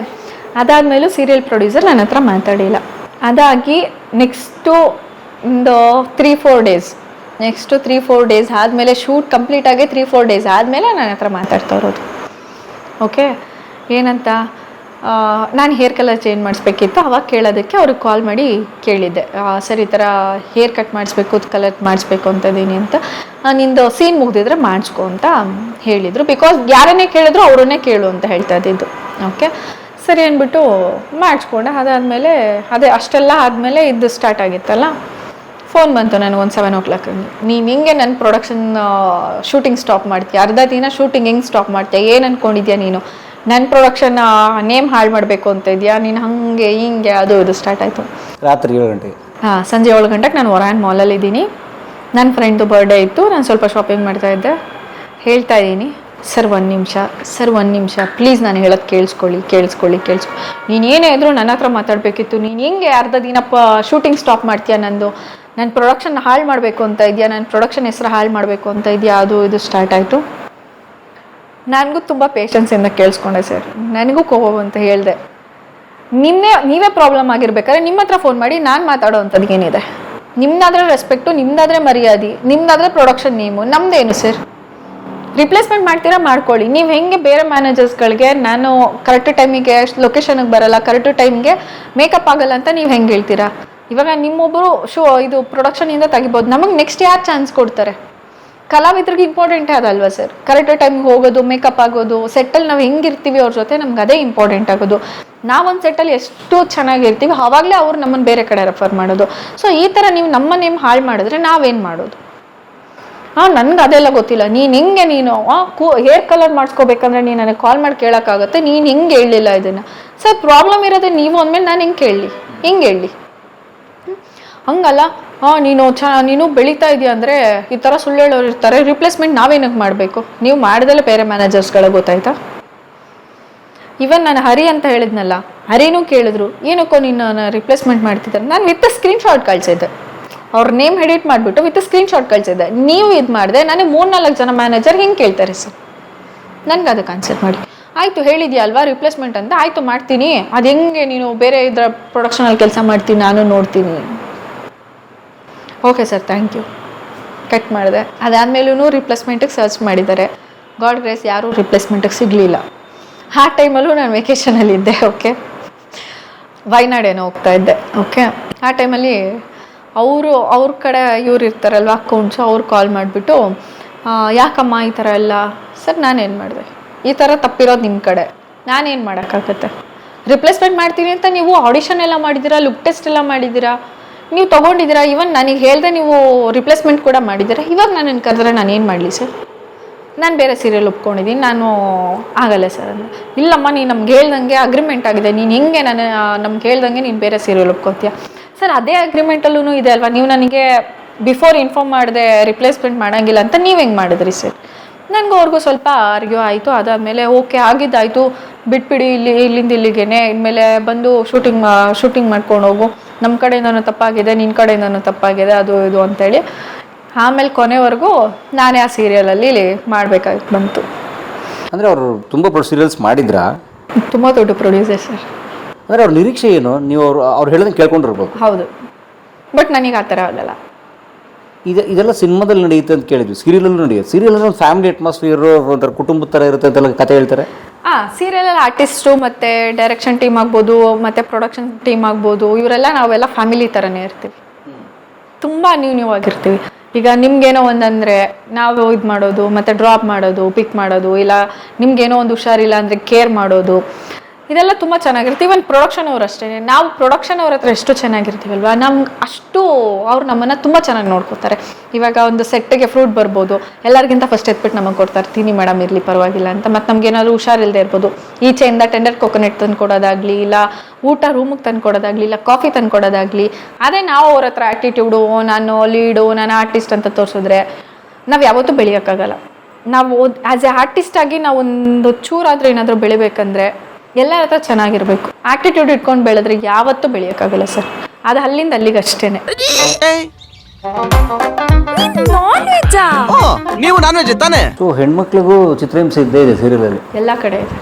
ಅದಾದಮೇಲೂ ಸೀರಿಯಲ್ ಪ್ರೊಡ್ಯೂಸರ್ ನನ್ನ ಹತ್ರ ಮಾತಾಡಿಲ್ಲ. ಅದಾಗಿ ನೆಕ್ಸ್ಟು ಒಂದು 3-4 ಡೇಸ್, ನೆಕ್ಸ್ಟು 3-4 ಡೇಸ್ ಆದಮೇಲೆ, ಶೂಟ್ ಕಂಪ್ಲೀಟ್ ಆಗಿ 3-4 ಡೇಸ್ ಆದಮೇಲೆ ನನ್ನ ಹತ್ರ ಮಾತಾಡ್ತಾ ಇರೋದು. ಓಕೆ, ಏನಂತ, ನಾನು ಹೇರ್ ಕಲರ್ ಚೇಂಜ್ ಮಾಡಿಸ್ಬೇಕಿತ್ತು. ಅವಾಗ ಕೇಳೋದಕ್ಕೆ ಅವ್ರಿಗೆ ಕಾಲ್ ಮಾಡಿ ಕೇಳಿದ್ದೆ, ಸರ್ ಈ ಥರ ಹೇರ್ ಕಟ್ ಮಾಡಿಸ್ಬೇಕು, ಕಲರ್ ಮಾಡಿಸ್ಬೇಕು ಅಂತ ಇದ್ದೀನಿ ಅಂತ. ನಿಂದು ಸೀನ್ ಮುಗ್ದಿದ್ರೆ ಮಾಡಿಸ್ಕೊ ಅಂತ ಹೇಳಿದರು. ಬಿಕಾಸ್ ಯಾರನ್ನೇ ಕೇಳಿದ್ರು ಅವರನ್ನೇ ಕೇಳು ಅಂತ ಹೇಳ್ತಾ ಇದ್ದಿದ್ದು. ಓಕೆ, ಸರಿ ಅಂದ್ಬಿಟ್ಟು ಮಾಡಿಸ್ಕೊಂಡೆ. ಅದಾದಮೇಲೆ ಅಷ್ಟೆಲ್ಲ ಆದಮೇಲೆ ಇದು ಸ್ಟಾರ್ಟ್ ಆಗಿತ್ತಲ್ಲ, ಫೋನ್ ಬಂತು ನನಗೆ ಒಂದು 7 o'clock. ನೀನು ಹಿಂಗೆ ನನ್ನ ಪ್ರೊಡಕ್ಷನ್ ಶೂಟಿಂಗ್ ಸ್ಟಾಪ್ ಮಾಡ್ತೀಯ, ಅರ್ಧ ದಿನ ಶೂಟಿಂಗ್ ಹೆಂಗೆ ಸ್ಟಾಪ್ ಮಾಡ್ತೀಯ, ಏನು ಅಂದ್ಕೊಂಡಿದ್ಯಾ ನೀನು, ನನ್ನ ಪ್ರೊಡಕ್ಷನ್ ನೇಮ್ ಹಾಳು ಮಾಡಬೇಕು ಅಂತ ಇದೆಯಾ ನೀನು, ಹಾಗೆ ಹಿಂಗೆ ಅದು ಇದು ಸ್ಟಾರ್ಟ್ ಆಯಿತು. ರಾತ್ರಿ 7 ಗಂಟೆಗೆ? ಹಾಂ, ಸಂಜೆ 7 ಗಂಟೆಗೆ ನಾನು ಒರಾಯನ್ ಮಾಲಲ್ಲಿ ಇದ್ದೀನಿ. ನನ್ನ ಫ್ರೆಂಡು ಬರ್ಡೇ ಇತ್ತು, ನಾನು ಸ್ವಲ್ಪ ಶಾಪಿಂಗ್ ಮಾಡ್ತಾಯಿದ್ದೆ. ಹೇಳ್ತಾ ಇದ್ದೀನಿ, ಸರ್ ಒಂದು ನಿಮಿಷ ಪ್ಲೀಸ್ ನಾನು ಹೇಳೋದು ಕೇಳಿಸ್ಕೊಳ್ಳಿ. ನೀನು ಏನೇ ಇದ್ರೂ ನನ್ನ ಹತ್ರ ಮಾತಾಡಬೇಕಿತ್ತು. ನೀನು ಹೆಂಗೆ ಅರ್ಧ ದಿನ ಶೂಟಿಂಗ್ ಸ್ಟಾಪ್ ಮಾಡ್ತೀಯಾ, ನನ್ನ ಪ್ರೊಡಕ್ಷನ್ ಹಾಳು ಮಾಡಬೇಕು ಅಂತ ಇದೆಯಾ, ನನ್ನ ಪ್ರೊಡಕ್ಷನ್ ಹೆಸರು ಹಾಳು ಮಾಡಬೇಕು ಅಂತ ಇದೆಯಾ, ಅದು ಇದು ಸ್ಟಾರ್ಟ್ ಆಯಿತು. ನನಗೂ ತುಂಬ ಪೇಷನ್ಸಿಂದ ಕೇಳಿಸ್ಕೊಂಡೆ ಸರ್. ನನಗೂ ಕೋಪ ಅಂತ ಹೇಳಿದೆ, ನೀವೇ ಪ್ರಾಬ್ಲಮ್ ಆಗಿರ್ಬೇಕಾದ್ರೆ ನಿಮ್ಮ ಹತ್ರ ಫೋನ್ ಮಾಡಿ ನಾನು ಮಾತಾಡೋ ಅಂಥದ್ದು ಏನಿದೆ. ನಿಮ್ಮದಾದ್ರೆ ರೆಸ್ಪೆಕ್ಟು, ನಿಮ್ಮದಾದ್ರೆ ಮರ್ಯಾದೆ, ನಿಮ್ಮದಾದ್ರೆ ಪ್ರೊಡಕ್ಷನ್ ನೇಮು, ನಮ್ಮದೇನು ಸರ್. ರಿಪ್ಲೇಸ್ಮೆಂಟ್ ಮಾಡ್ತೀರಾ ಮಾಡ್ಕೊಳ್ಳಿ. ನೀವು ಹೆಂಗೆ ಬೇರೆ ಮ್ಯಾನೇಜರ್ಸ್ಗಳಿಗೆ ನಾನು ಕರೆಕ್ಟ್ ಟೈಮಿಗೆ ಲೊಕೇಶನ್ಗೆ ಬರಲ್ಲ, ಕರೆಕ್ಟ್ ಟೈಮ್ಗೆ ಮೇಕಪ್ ಆಗಲ್ಲ ಅಂತ ನೀವು ಹೆಂಗೆ ಹೇಳ್ತೀರಾ. ಇವಾಗ ನಿಮ್ಮೊಬ್ಬರು ಇದು ಪ್ರೊಡಕ್ಷನಿಂದ ತೆಗಿಬೋದು, ನಮಗೆ ನೆಕ್ಸ್ಟ್ ಯಾರು ಚಾನ್ಸ್ ಕೊಡ್ತಾರೆ. ಕಲಾವಿದ್ರಿಗೆ ಇಂಪಾರ್ಟೆಂಟೇ ಅದಲ್ವಾ ಸರ್. ಕರೆಕ್ಟ್ ಟೈಮ್ಗೆ ಹೋಗೋದು, ಮೇಕಪ್ ಆಗೋದು, ಸೆಟ್ಟಲ್ಲಿ ನಾವು ಹೆಂಗಿರ್ತೀವಿ ಅವ್ರ ಜೊತೆ, ನಮ್ಗೆ ಅದೇ ಇಂಪಾರ್ಟೆಂಟ್ ಆಗೋದು. ನಾವೊಂದು ಸೆಟ್ಟಲ್ಲಿ ಎಷ್ಟು ಚೆನ್ನಾಗಿರ್ತೀವಿ ಆವಾಗಲೇ ಅವ್ರು ನಮ್ಮನ್ನು ಬೇರೆ ಕಡೆ ರೆಫರ್ ಮಾಡೋದು. ಸೊ ಈ ಥರ ನೀವು ನಮ್ಮ ನೇಮ್ ಹಾಳು ಮಾಡಿದ್ರೆ ನಾವೇನು ಮಾಡೋದು. ನನಗೆ ಅದೆಲ್ಲ ಗೊತ್ತಿಲ್ಲ. ನೀನು ಹೇರ್ ಕಲರ್ ಮಾಡಿಸ್ಕೋಬೇಕಂದ್ರೆ ನೀನು ನನಗೆ ಕಾಲ್ ಮಾಡಿ ಕೇಳೋಕ್ಕಾಗತ್ತೆ, ನೀನು ಹಿಂಗೆ ಹೇಳಲಿಲ್ಲ ಇದನ್ನು. ಸರ್ ಪ್ರಾಬ್ಲಮ್ ಇರೋದೇ ನೀವು ಅಂದಮೇಲೆ ನಾನು ಹಿಂಗೆ ಹೇಳಲಿ ಹಂಗಲ್ಲ. ನೀನು ಬೆಳೀತಾ ಇದೆಯಾ ಅಂದರೆ ಈ ಥರ ಸುಳ್ಳು ಹೇಳೋರು ಇರ್ತಾರೆ, ರಿಪ್ಲೇಸ್ಮೆಂಟ್ ನಾವೇನಕ್ಕೆ ಮಾಡಬೇಕು, ನೀವು ಮಾಡ್ದಲ್ಲೇ ಬೇರೆ ಮ್ಯಾನೇಜರ್ಸ್ಗಳಿಗೆ ಗೊತ್ತಾಯ್ತಾ. ಇವನ್ ನಾನು ಹರಿ ಅಂತ ಹೇಳಿದ್ನಲ್ಲ, ಹರಿನೂ ಕೇಳಿದ್ರು ಏನಕ್ಕೋ ನೀನು ರಿಪ್ಲೇಸ್ಮೆಂಟ್ ಮಾಡ್ತಿದ್ದಾರೆ. ನಾನು ವಿತ್ ಸ್ಕ್ರೀನ್ಶಾಟ್ ಕಳಿಸಿದ್ದೆ, ಅವ್ರ ನೇಮ್ ಎಡಿಟ್ ಮಾಡಿಬಿಟ್ಟು ವಿತ್ ಸ್ಕ್ರೀನ್ಶಾಟ್ ಕಳಿಸಿದ್ದೆ. ನೀವು ಇದು ಮಾಡಿದೆ, ನನಗೆ 3-4 ಜನ ಮ್ಯಾನೇಜರ್ ಹಿಂಗೆ ಕೇಳ್ತಾರೆ ಸರ್. ನನಗೆ ಅದಕ್ಕೆ ಆನ್ಸರ್ ಮಾಡಿ. ಆಯಿತು ಹೇಳಿದ್ಯಾ ಅಲ್ವಾ ರಿಪ್ಲೇಸ್ಮೆಂಟ್ ಅಂತ, ಆಯಿತು ಮಾಡ್ತೀನಿ. ಅದು ಹೆಂಗೆ ನೀನು ಬೇರೆ ಇದರ ಪ್ರೊಡಕ್ಷನಲ್ಲಿ ಕೆಲಸ ಮಾಡ್ತೀನಿ, ನಾನು ನೋಡ್ತೀನಿ. Okay sir, thank you. Cut ಮಾಡಿದೆ. ಅದಾದಮೇಲೂ ರಿಪ್ಲೇಸ್ಮೆಂಟಿಗೆ ಸರ್ಚ್ ಮಾಡಿದ್ದಾರೆ. ಗಾಡ್ ಗ್ರೇಸ್ ಯಾರೂ ರಿಪ್ಲೇಸ್ಮೆಂಟಿಗೆ ಸಿಗಲಿಲ್ಲ. ಆ ಟೈಮಲ್ಲೂ ನಾನು ವೆಕೇಷನಲ್ಲಿದ್ದೆ. ಓಕೆ, ವಯನಾಡೇನೋ ಹೋಗ್ತಾ ಇದ್ದೆ. ಓಕೆ, ಆ ಟೈಮಲ್ಲಿ ಅವ್ರ ಕಡೆ ಇವ್ರು ಇರ್ತಾರಲ್ವ ಅಕೌಂಟ್ಸು, ಅವ್ರು ಕಾಲ್ ಮಾಡಿಬಿಟ್ಟು ಯಾಕಮ್ಮ ಈ ಥರ ಎಲ್ಲ. ಸರ್ ನಾನೇನು ಮಾಡಿದೆ, ಈ ಥರ ತಪ್ಪಿರೋದು ನಿಮ್ಮ ಕಡೆ, ನಾನೇನು ಮಾಡೋಕ್ಕಾಗತ್ತೆ. ರಿಪ್ಲೇಸ್ಮೆಂಟ್ ಮಾಡ್ತೀನಿ ಅಂತ ನೀವು ಆಡಿಷನ್ ಎಲ್ಲ ಮಾಡಿದ್ದೀರಾ, ಲುಕ್ ಟೆಸ್ಟ್ ಎಲ್ಲ ಮಾಡಿದ್ದೀರಾ, ನೀವು ತೊಗೊಂಡಿದ್ದೀರಾ. ಇವನ್ ನನಗೆ ಹೇಳ್ದೆ ನೀವು ರಿಪ್ಲೇಸ್ಮೆಂಟ್ ಕೂಡ ಮಾಡಿದ್ದೀರಾ. ಇವಾಗ ನನ್ನನ್ನು ಕರೆದ್ರೆ ನಾನು ಏನು ಮಾಡಲಿ ಸರ್, ನಾನು ಬೇರೆ ಸೀರಿಯಲ್ ಒಪ್ಕೊಂಡಿದ್ದೀನಿ, ನಾನು ಆಗಲ್ಲ ಸರ್ ಅಂದರೆ. ಇಲ್ಲಮ್ಮ ನೀನು ನಮ್ಗೆ ಹೇಳ್ದಂಗೆ ಅಗ್ರಿಮೆಂಟ್ ಆಗಿದೆ, ನೀನು ಹೆಂಗೆ ನಮ್ಗೆ ಹೇಳ್ದಂಗೆ ನೀನು ಬೇರೆ ಸೀರಿಯಲ್ ಒಪ್ಕೊತೀಯ. ಸರ್ ಅದೇ ಅಗ್ರಿಮೆಂಟಲ್ಲೂ ಇದೆ ಅಲ್ವಾ, ನೀವು ನನಗೆ ಬಿಫೋರ್ ಇನ್ಫಾರ್ಮ್ ಮಾಡಿದೆ ರಿಪ್ಲೇಸ್ಮೆಂಟ್ ಮಾಡೋಂಗಿಲ್ಲ ಅಂತ ನೀವು ಹೆಂಗೆ ಮಾಡಿದ್ರಿ ಸರ್. ನನಗೂ ಅವ್ರಿಗೂ ಸ್ವಲ್ಪ ಆರ್ಗ್ಯೂ ಆಯಿತು. ಅದಾದಮೇಲೆ ಓಕೆ ಆಗಿದ್ದಾಯಿತು, ಬಿಟ್ಬಿಡಿ, ಇಲ್ಲಿಂದ ಇಲ್ಲಿಗೇನೆ, ಇನ್ಮೇಲೆ ಬಂದು ಶೂಟಿಂಗ್ ಮಾಡ್ಕೊಂಡು ಹೋಗು, ನಮ್ಮ ಕಡೆಯಿಂದನೂ ತಪ್ಪಾಗಿದೆ, ನಿನ್ನ ಕಡೆಯಿಂದನೂ ತಪ್ಪಾಗಿದೆ, ಅದು ಇದು ಅಂತೇಳಿ. ಆಮೇಲೆ ಕೊನೆವರೆಗೂ ನಾನೇ ಆ ಸೀರಿಯಲಲ್ಲಿ ಮಾಡಬೇಕಾಗಿ ಬಂತು. ಅಂದರೆ ಅವರು ತುಂಬ ಸೀರಿಯಲ್ಸ್ ಮಾಡಿದ್ರಾ? ತುಂಬ ದೊಡ್ಡ ಪ್ರೊಡ್ಯೂಸರ್ ಸರ್. ಅಂದರೆ ಅವ್ರ ನಿರೀಕ್ಷೆ ಏನು, ನೀವು ಅವ್ರು ಹೇಳೋದನ್ನ ಕೇಳ್ಕೊಂಡಿರ್ಬೇಕು. ಹೌದು, ಬಟ್ ನನಗೆ ಆ ಥರ ಆಗಲ್ಲ. ಇದೆಲ್ಲ ಸಿನಿಮಾದಲ್ಲಿ ನಡೆಯುತ್ತೆ ಅಂತ ಕೇಳಿದ್ವಿ, ಸೀರಿಯಲಲ್ಲೂ ನಡೆಯುತ್ತೆ. ಸೀರಿಯಲ್ ಒಂದು ಫ್ಯಾಮಿಲಿ ಅಟ್ಮಾಸ್ಫಿಯರ್, ಒಂಥರ ಕುಟುಂಬದ ಥರ ಇರುತ್ತೆ ಅಂತೆಲ್ಲ ಕತೆ ಹೇಳ್ತಾರೆ. ಸೀರಿಯಲಲ್ಲಿ ಆರ್ಟಿಸ್ಟು ಮತ್ತು ಡೈರೆಕ್ಷನ್ ಟೀಮ್ ಆಗ್ಬೋದು ಮತ್ತು ಪ್ರೊಡಕ್ಷನ್ ಟೀಮ್ ಆಗ್ಬೋದು ಇವರೆಲ್ಲ ನಾವೆಲ್ಲ ಫ್ಯಾಮಿಲಿ ಥರನೇ ಇರ್ತೀವಿ. ತುಂಬ ನ್ಯೂ ಆಗಿರ್ತೀವಿ. ಈಗ ನಿಮ್ಗೇನೋ ಒಂದಂದರೆ ನಾವು ಇದು ಮಾಡೋದು ಮತ್ತು ಡ್ರಾಪ್ ಮಾಡೋದು, ಪಿಕ್ ಮಾಡೋದು, ಇಲ್ಲ ನಿಮ್ಗೇನೋ ಒಂದು ಹುಷಾರಿಲ್ಲ ಅಂದರೆ ಕೇರ್ ಮಾಡೋದು, ಇದೆಲ್ಲ ತುಂಬ ಚೆನ್ನಾಗಿರ್ತೀವಿ. ಇವನ್ ಪ್ರೊಡಕ್ಷನ್ ಅವ್ರು ಅಷ್ಟೇ. ನಾವು ಪ್ರೊಡಕ್ಷನ್ ಅವ್ರ ಹತ್ರ ಎಷ್ಟು ಚೆನ್ನಾಗಿರ್ತೀವಲ್ವ, ನಮ್ಗೆ ಅಷ್ಟು ಅವ್ರು ನಮ್ಮನ್ನು ತುಂಬ ಚೆನ್ನಾಗಿ ನೋಡ್ಕೋತಾರೆ. ಇವಾಗ ಒಂದು ಸೆಟ್ಟಿಗೆ ಫ್ರೂಟ್ ಬರ್ಬೋದು, ಎಲ್ಲರಿಗಿಂತ ಫಸ್ಟ್ ಎತ್ಬಿಟ್ಟು ನಮಗೆ ಕೊಡ್ತಾರೆ, ತಿನ್ನಿ ಮೇಡಮ್ ಇರಲಿ ಪರವಾಗಿಲ್ಲ ಅಂತ. ಮತ್ತು ನಮ್ಗೇನಾದ್ರು ಹುಷಾರಿಲ್ಲದೆ ಇರ್ಬೋದು, ಈಚೆಯಿಂದ ಟೆಂಡರ್ ಕೊಕೊನೆಟ್ ತಂದು ಕೊಡೋದಾಗಲಿ, ಇಲ್ಲ ಊಟ ರೂಮಿಗೆ ತಂದು ಕೊಡೋದಾಗಲಿ, ಇಲ್ಲ ಕಾಫಿ ತಂದು ಕೊಡೋದಾಗಲಿ, ಅದೇ ನಾವು ಅವ್ರ ಹತ್ರ ಆ್ಯಟಿಟ್ಯೂಡು, ನಾನು ಲೀಡು, ನಾನು ಆರ್ಟಿಸ್ಟ್ ಅಂತ ತೋರಿಸಿದ್ರೆ ನಾವು ಯಾವತ್ತೂ ಬೆಳೆಯೋಕ್ಕಾಗಲ್ಲ. ನಾವು ಆ್ಯಸ್ ಎ ಆರ್ಟಿಸ್ಟಾಗಿ ನಾವು ಒಂದು ಚೂರಾದರೂ ಏನಾದರೂ ಬೆಳಿಬೇಕಂದ್ರೆ ಎಲ್ಲರ ಹತ್ರ ಚೆನ್ನಾಗಿರ್ಬೇಕು. ಆಟಿಟ್ಯೂಡ್ ಇಟ್ಕೊಂಡು ಬೆಳೆದ್ರೆ ಯಾವತ್ತೂ ಬೆಳೆಯೋಕ್ಕಾಗಲ್ಲ ಸರ್. ಅದು ಅಲ್ಲಿಂದ ಅಲ್ಲಿಗೆ ಅಷ್ಟೇನೆ. ನಾನ್ ವೆಜ್ಜಾ? ನೀವು ನಾನ್ ವೆಜ್ ತಾನೆ? ಸೊ ಹೆಣ್ಮಕ್ಳಿಗೂ ಚಿತ್ರಹಿಂಸೆ ಇದ್ದೇ ಇದೆ ಸೀರಿಯಲಲ್ಲಿ. ಎಲ್ಲ ಕಡೆ ಇದೆ.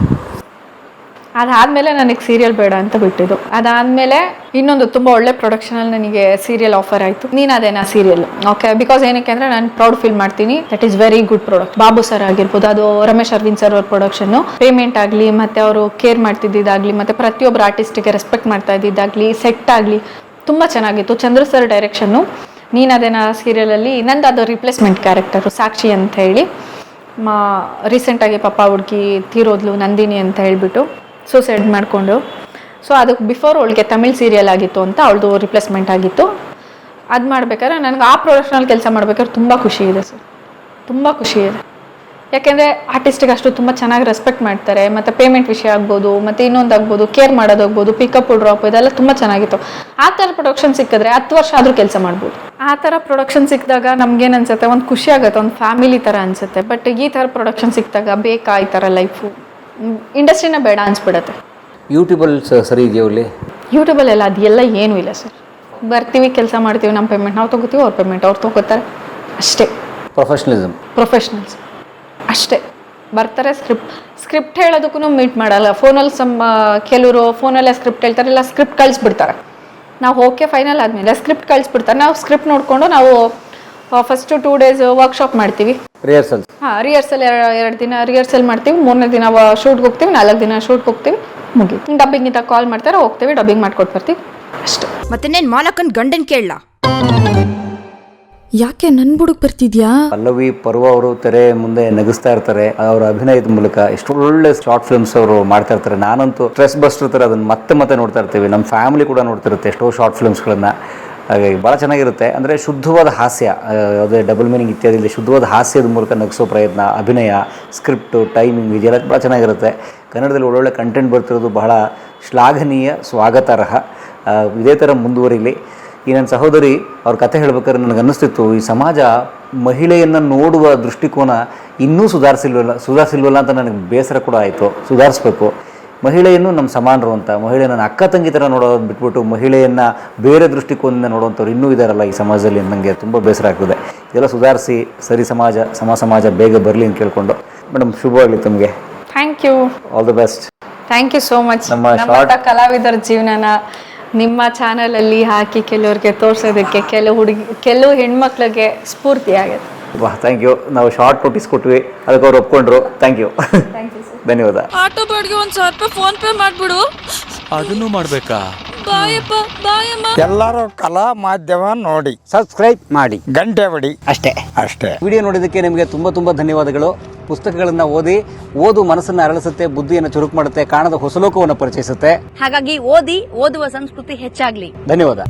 ಅದಾದಮೇಲೆ ನನಗೆ ಸೀರಿಯಲ್ ಬೇಡ ಅಂತ ಬಿಟ್ಟಿದ್ದು. ಅದಾದಮೇಲೆ ಇನ್ನೊಂದು ತುಂಬ ಒಳ್ಳೆ ಪ್ರೊಡಕ್ಷನಲ್ಲಿ ನನಗೆ ಸೀರಿಯಲ್ ಆಫರ್ ಆಯಿತು. ನೀನು ಅದೇನಾ ಸೀರಿಯಲ್? ಓಕೆ, ಬಿಕಾಸ್ ಏನಕ್ಕೆ ಅಂದರೆ ನಾನು ಪ್ರೌಡ್ ಫೀಲ್ ಮಾಡ್ತೀನಿ. That is very good product. Babu sir ಆಗಿರ್ಬೋದು, ಅದು ರಮೇಶ್ ಅರವಿಂದ್ ಸರ್ ಅವ್ರ ಪ್ರೊಡಕ್ಷನ್ನು. ಪೇಮೆಂಟ್ ಆಗಲಿ, ಮತ್ತು ಅವರು ಕೇರ್ ಮಾಡ್ತಿದ್ದಾಗಲಿ, ಮತ್ತು ಪ್ರತಿಯೊಬ್ಬರು ಆರ್ಟಿಸ್ಟಿಗೆ ರೆಸ್ಪೆಕ್ಟ್ ಮಾಡ್ತಾ ಇದ್ದಿದ್ದಾಗಲಿ, ಸೆಟ್ ಆಗಲಿ ತುಂಬ ಚೆನ್ನಾಗಿತ್ತು. ಚಂದ್ರ ಸರ್ ಡೈರೆಕ್ಷನ್ನು. ನೀನು ಅದೇನಾ ಸೀರಿಯಲಲ್ಲಿ ನಂದು ಅದು ರಿಪ್ಲೇಸ್ಮೆಂಟ್ ಕ್ಯಾರೆಕ್ಟರು ಸಾಕ್ಷಿ ಅಂತ ಹೇಳಿ. ರೀಸೆಂಟಾಗಿ ಪಾಪ ಹುಡುಗಿ ತೀರೋದ್ಲು, ನಂದಿನಿ ಅಂತ ಹೇಳಿಬಿಟ್ಟು ಸೂಸೈಡ್ ಮಾಡಿಕೊಂಡು. ಸೊ ಅದಕ್ಕೆ ಬಿಫೋರ್ ಅವಳಿಗೆ ತಮಿಳ್ ಸೀರಿಯಲ್ ಆಗಿತ್ತು ಅಂತ ಅವಳದು ರಿಪ್ಲೇಸ್ಮೆಂಟ್ ಆಗಿತ್ತು. ಅದು ಮಾಡ್ಬೇಕಾದ್ರೆ ನನಗೆ ಆ ಪ್ರೊಡಕ್ಷನಲ್ಲಿ ಕೆಲಸ ಮಾಡ್ಬೇಕಾದ್ರೆ ತುಂಬ ಖುಷಿ ಇದೆ ಸರ್, ತುಂಬ ಖುಷಿ ಇದೆ. ಯಾಕೆಂದರೆ ಆರ್ಟಿಸ್ಟಿಗೆ ಅಷ್ಟು ತುಂಬ ಚೆನ್ನಾಗಿ ರೆಸ್ಪೆಕ್ಟ್ ಮಾಡ್ತಾರೆ. ಮತ್ತು ಪೇಮೆಂಟ್ ವಿಷಯ ಆಗ್ಬೋದು, ಮತ್ತು ಇನ್ನೊಂದು ಆಗ್ಬೋದು, ಕೇರ್ ಮಾಡೋದಾಗ್ಬೋದು, ಪಿಕಪ್ ಡ್ರಾಪ್, ಇದೆಲ್ಲ ತುಂಬ ಚೆನ್ನಾಗಿತ್ತು. ಆ ಥರ ಪ್ರೊಡಕ್ಷನ್ ಸಿಕ್ಕಿದ್ರೆ 10 ವರ್ಷ ಆದರೂ ಕೆಲಸ ಮಾಡ್ಬೋದು. ಆ ಥರ ಪ್ರೊಡಕ್ಷನ್ ಸಿಕ್ಕಿದಾಗ ನಮ್ಗೇನು ಅನ್ಸುತ್ತೆ, ಒಂದು ಖುಷಿ ಆಗುತ್ತೆ, ಒಂದು ಫ್ಯಾಮಿಲಿ ಥರ ಅನಿಸುತ್ತೆ. ಬಟ್ ಈ ಥರ ಪ್ರೊಡಕ್ಷನ್ ಸಿಕ್ಕಿದಾಗ ಬೇಕಾ ಈ ಥರ ಲೈಫು, ಇಂಡಸ್ಟ್ರಿನ ಬೇಡ ಅನ್ಸ್ಬಿಡತ್ತೆ. ಯೂಟ್ಯೂಬಲ್ಲಿ ಸರಿ ಇದೆಯಾ ಇಲ್ಲಿ? ಯೂಟ್ಯೂಬಲ್ಲೆಲ್ಲ ಅದೆಲ್ಲ ಏನೂ ಇಲ್ಲ ಸರ್. ಬರ್ತೀವಿ, ಕೆಲಸ ಮಾಡ್ತೀವಿ, ನಮ್ಮ ಪೇಮೆಂಟ್ ನಾವು ತೊಗೋತೀವಿ, ಅವ್ರ ಪೇಮೆಂಟ್ ಅವ್ರು ತೊಗೋತಾರೆ, ಅಷ್ಟೇ. ಪ್ರೊಫೆಷ್ನಲ್ಸ್ ಅಷ್ಟೇ. ಬರ್ತಾರೆ, ಸ್ಕ್ರಿಪ್ಟ್ ಹೇಳೋದಕ್ಕೂ ಮೀಟ್ ಮಾಡಲ್ಲ. ಫೋನಲ್ಲಿ ಕೆಲವರು ಫೋನಲ್ಲೇ ಸ್ಕ್ರಿಪ್ಟ್ ಹೇಳ್ತಾರೆ, ಇಲ್ಲ ಸ್ಕ್ರಿಪ್ಟ್ ಕಳಿಸ್ಬಿಡ್ತಾರೆ. ನಾವು ಓಕೆ ಫೈನಲ್ ಆದಮೇಲೆ ಸ್ಕ್ರಿಪ್ಟ್ ಕಳಿಸ್ಬಿಡ್ತಾರೆ. ನಾವು ಸ್ಕ್ರಿಪ್ಟ್ ನೋಡಿಕೊಂಡು ನಾವು ಫಸ್ಟ್ 2 days ವರ್ಕ್ಶಾಪ್ ಮಾಡ್ತೀವಿ. ರಿಹರ್ಸಲ್? ರಿಹರ್ಸಲ್ 2 ದಿನ ರಿಹರ್ಸಲ್ ಮಾಡ್ತೀವಿ. 3ನೇ ದಿನ ಶೂಟ್ಗೆ ಹೋಗ್ತೀವಿ. 4 ದಿನ ಶೂಟ್ಗೆ ಹೋಗ್ತೀವಿ, ಮುಗೀತು. ಡಬ್ಬಿಂಗ್ ಇಂತ ಕಾಲ್ ಮಾಡ್ತಾರೆ, ಹೋಗ್ತೀವಿ, ಡಬ್ಬಿಂಗ್ ಮಾಡ್ಕೊಟ್ಟು ಬರ್ತೀವಿ, ಅಷ್ಟೇ. ಮತ್ತೆನೇನು ಮಾಲಕನ್ ಗಂಡನ್ ಕೇಳಲ್ಲ? ಯಾಕೆ ನನ್ ಬುಡಕ್ ಬರ್ತಿದ್ಯಾ? ಪಲ್ಲವಿ ಪರ್ವ ಅವರು ತೆರೆ ಮುಂದೆ ನಗಿಸ್ತಾ ಇರ್ತಾರೆ. ಅವರ ಅಭಿನಯದ ಮೂಲಕ ಎಷ್ಟು ಒಳ್ಳೆ ಶಾರ್ಟ್ ಫಿಲ್ಮ್ಸ್ ಅವರು ಮಾಡ್ತಾ ಇರ್ತಾರೆ. ನಾನಂತೂ ಸ್ಟ್ರೆಸ್ ಬಸ್ಟರ್ ಥರ ಅದನ್ನು ಮತ್ತೆ ನೋಡ್ತಾ ಇರ್ತೀವಿ. ನಮ್ಮ ಫ್ಯಾಮಿಲಿ ಕೂಡ ನೋಡ್ತಿರುತ್ತೆ ಎಷ್ಟೋ ಶಾರ್ಟ್ ಫಿಲ್ಮ್ಸ್ಗಳನ್ನು. ಹಾಗಾಗಿ ಭಾಳ ಚೆನ್ನಾಗಿರುತ್ತೆ. ಅಂದರೆ ಶುದ್ಧವಾದ ಹಾಸ್ಯ, ಯಾವುದೇ ಡಬಲ್ ಮೀನಿಂಗ್ ಇತ್ಯಾದಿ ಇಲ್ಲಿ ಶುದ್ಧವಾದ ಹಾಸ್ಯದ ಮೂಲಕ ನಗಿಸೋ ಪ್ರಯತ್ನ, ಅಭಿನಯ, ಸ್ಕ್ರಿಪ್ಟು, ಟೈಮಿಂಗ್ ಇದೆಲ್ಲ ಭಾಳ ಚೆನ್ನಾಗಿರುತ್ತೆ. ಕನ್ನಡದಲ್ಲಿ ಒಳ್ಳೊಳ್ಳೆ ಕಂಟೆಂಟ್ ಬರ್ತಿರೋದು ಬಹಳ ಶ್ಲಾಘನೀಯ, ಸ್ವಾಗತಾರ್ಹ. ಇದೇ ಥರ ಮುಂದುವರಿಲಿ. ಈ ನನ್ನ ಸಹೋದರಿ ಅವ್ರ ಕಥೆ ಹೇಳ್ಬೇಕಾದ್ರೆ ನನಗೆ ಅನ್ನಿಸ್ತಿತ್ತು, ಈ ಸಮಾಜ ಮಹಿಳೆಯನ್ನು ನೋಡುವ ದೃಷ್ಟಿಕೋನ ಇನ್ನೂ ಸುಧಾರಿಸಿಲ್ವಲ್ಲ ಅಂತ ನನಗೆ ಬೇಸರ ಕೂಡ ಆಯಿತು. ಸುಧಾರಿಸ್ಬೇಕು. ಮಹಿಳೆಯನ್ನು ನಮ್ಮ ಸಮಾನರು ಅಂತ, ಮಹಿಳೆಯನ್ನು ಅಕ್ಕ ತಂಗಿ ಥರ ನೋಡೋದು ಬಿಟ್ಬಿಟ್ಟು ಮಹಿಳೆಯನ್ನು ಬೇರೆ ದೃಷ್ಟಿಕೋನದಿಂದ ನೋಡುವಂಥವ್ರು ಇನ್ನೂ ಇದ್ದಾರಲ್ಲ ಈ ಸಮಾಜದಲ್ಲಿ. ನನಗೆ ತುಂಬ ಬೇಸರ ಆಗ್ತದೆ. ಇದೆಲ್ಲ ಸುಧಾರಿಸಿ ಸರಿ ಸಮಾಜ ಬೇಗ ಬರಲಿ ಅಂತ ಕೇಳ್ಕೊಂಡು. ಮೇಡಮ್, ಶುಭವಾಗಲಿ ತಮಗೆ. Thank you. All the best. Thank you so much. ನಮ್ಮ ಕಲಾವಿದರ ಜೀವನನ ನಿಮ್ಮ ಚಾನಲಲ್ಲಿ ಹಾಕಿ ಕೆಲವ್ರಿಗೆ ತೋರಿಸೋದಕ್ಕೆ ಕೆಲವು ಹೆಣ್ಮಕ್ಳಿಗೆ ಸ್ಫೂರ್ತಿ ಆಗುತ್ತೆ. Thank you. ನಾವು ಶಾರ್ಟ್ ನೋಟಿಸ್ ಕೊಟ್ವಿ, ಅದಕ್ಕೆ ಅವ್ರು ಒಪ್ಕೊಂಡ್ರು. Thank you. ಧನ್ಯವಾದ. ಆಟೋ ಬಾಡಿಗೆ 1,000 ರೂಪಾಯಿ ಫೋನ್ ಪೇ ಮಾಡ್ಬಿಡು. ಅದನ್ನು ಮಾಡ್ಬೇಕಾ? ಬಾಯಪ್ಪ ಬಾಯಮ್ಮ. ಎಲ್ಲರೂ ಕಲಾ ಮಾಧ್ಯಮ ನೋಡಿ, ಸಬ್ಸ್ಕ್ರೈಬ್ ಮಾಡಿ, ಗಂಟೆ ಹೊಡಿ, ಅಷ್ಟೇ. ವಿಡಿಯೋ ನೋಡಿದ್ದಕ್ಕೆ ನಿಮಗೆ ತುಂಬ ಧನ್ಯವಾದಗಳು. ಪುಸ್ತಕಗಳನ್ನು ಓದು ಮನಸ್ಸನ್ನು ಅರಳಿಸುತ್ತೆ, ಬುದ್ಧಿಯನ್ನು ಚುರುಕು ಮಾಡುತ್ತೆ, ಕಾಣದ ಹೊಸ ಲೋಕವನ್ನು ಪರಿಚಯಿಸುತ್ತೆ. ಹಾಗಾಗಿ ಓದುವ ಸಂಸ್ಕೃತಿ ಹೆಚ್ಚಾಗ್ಲಿ. ಧನ್ಯವಾದ.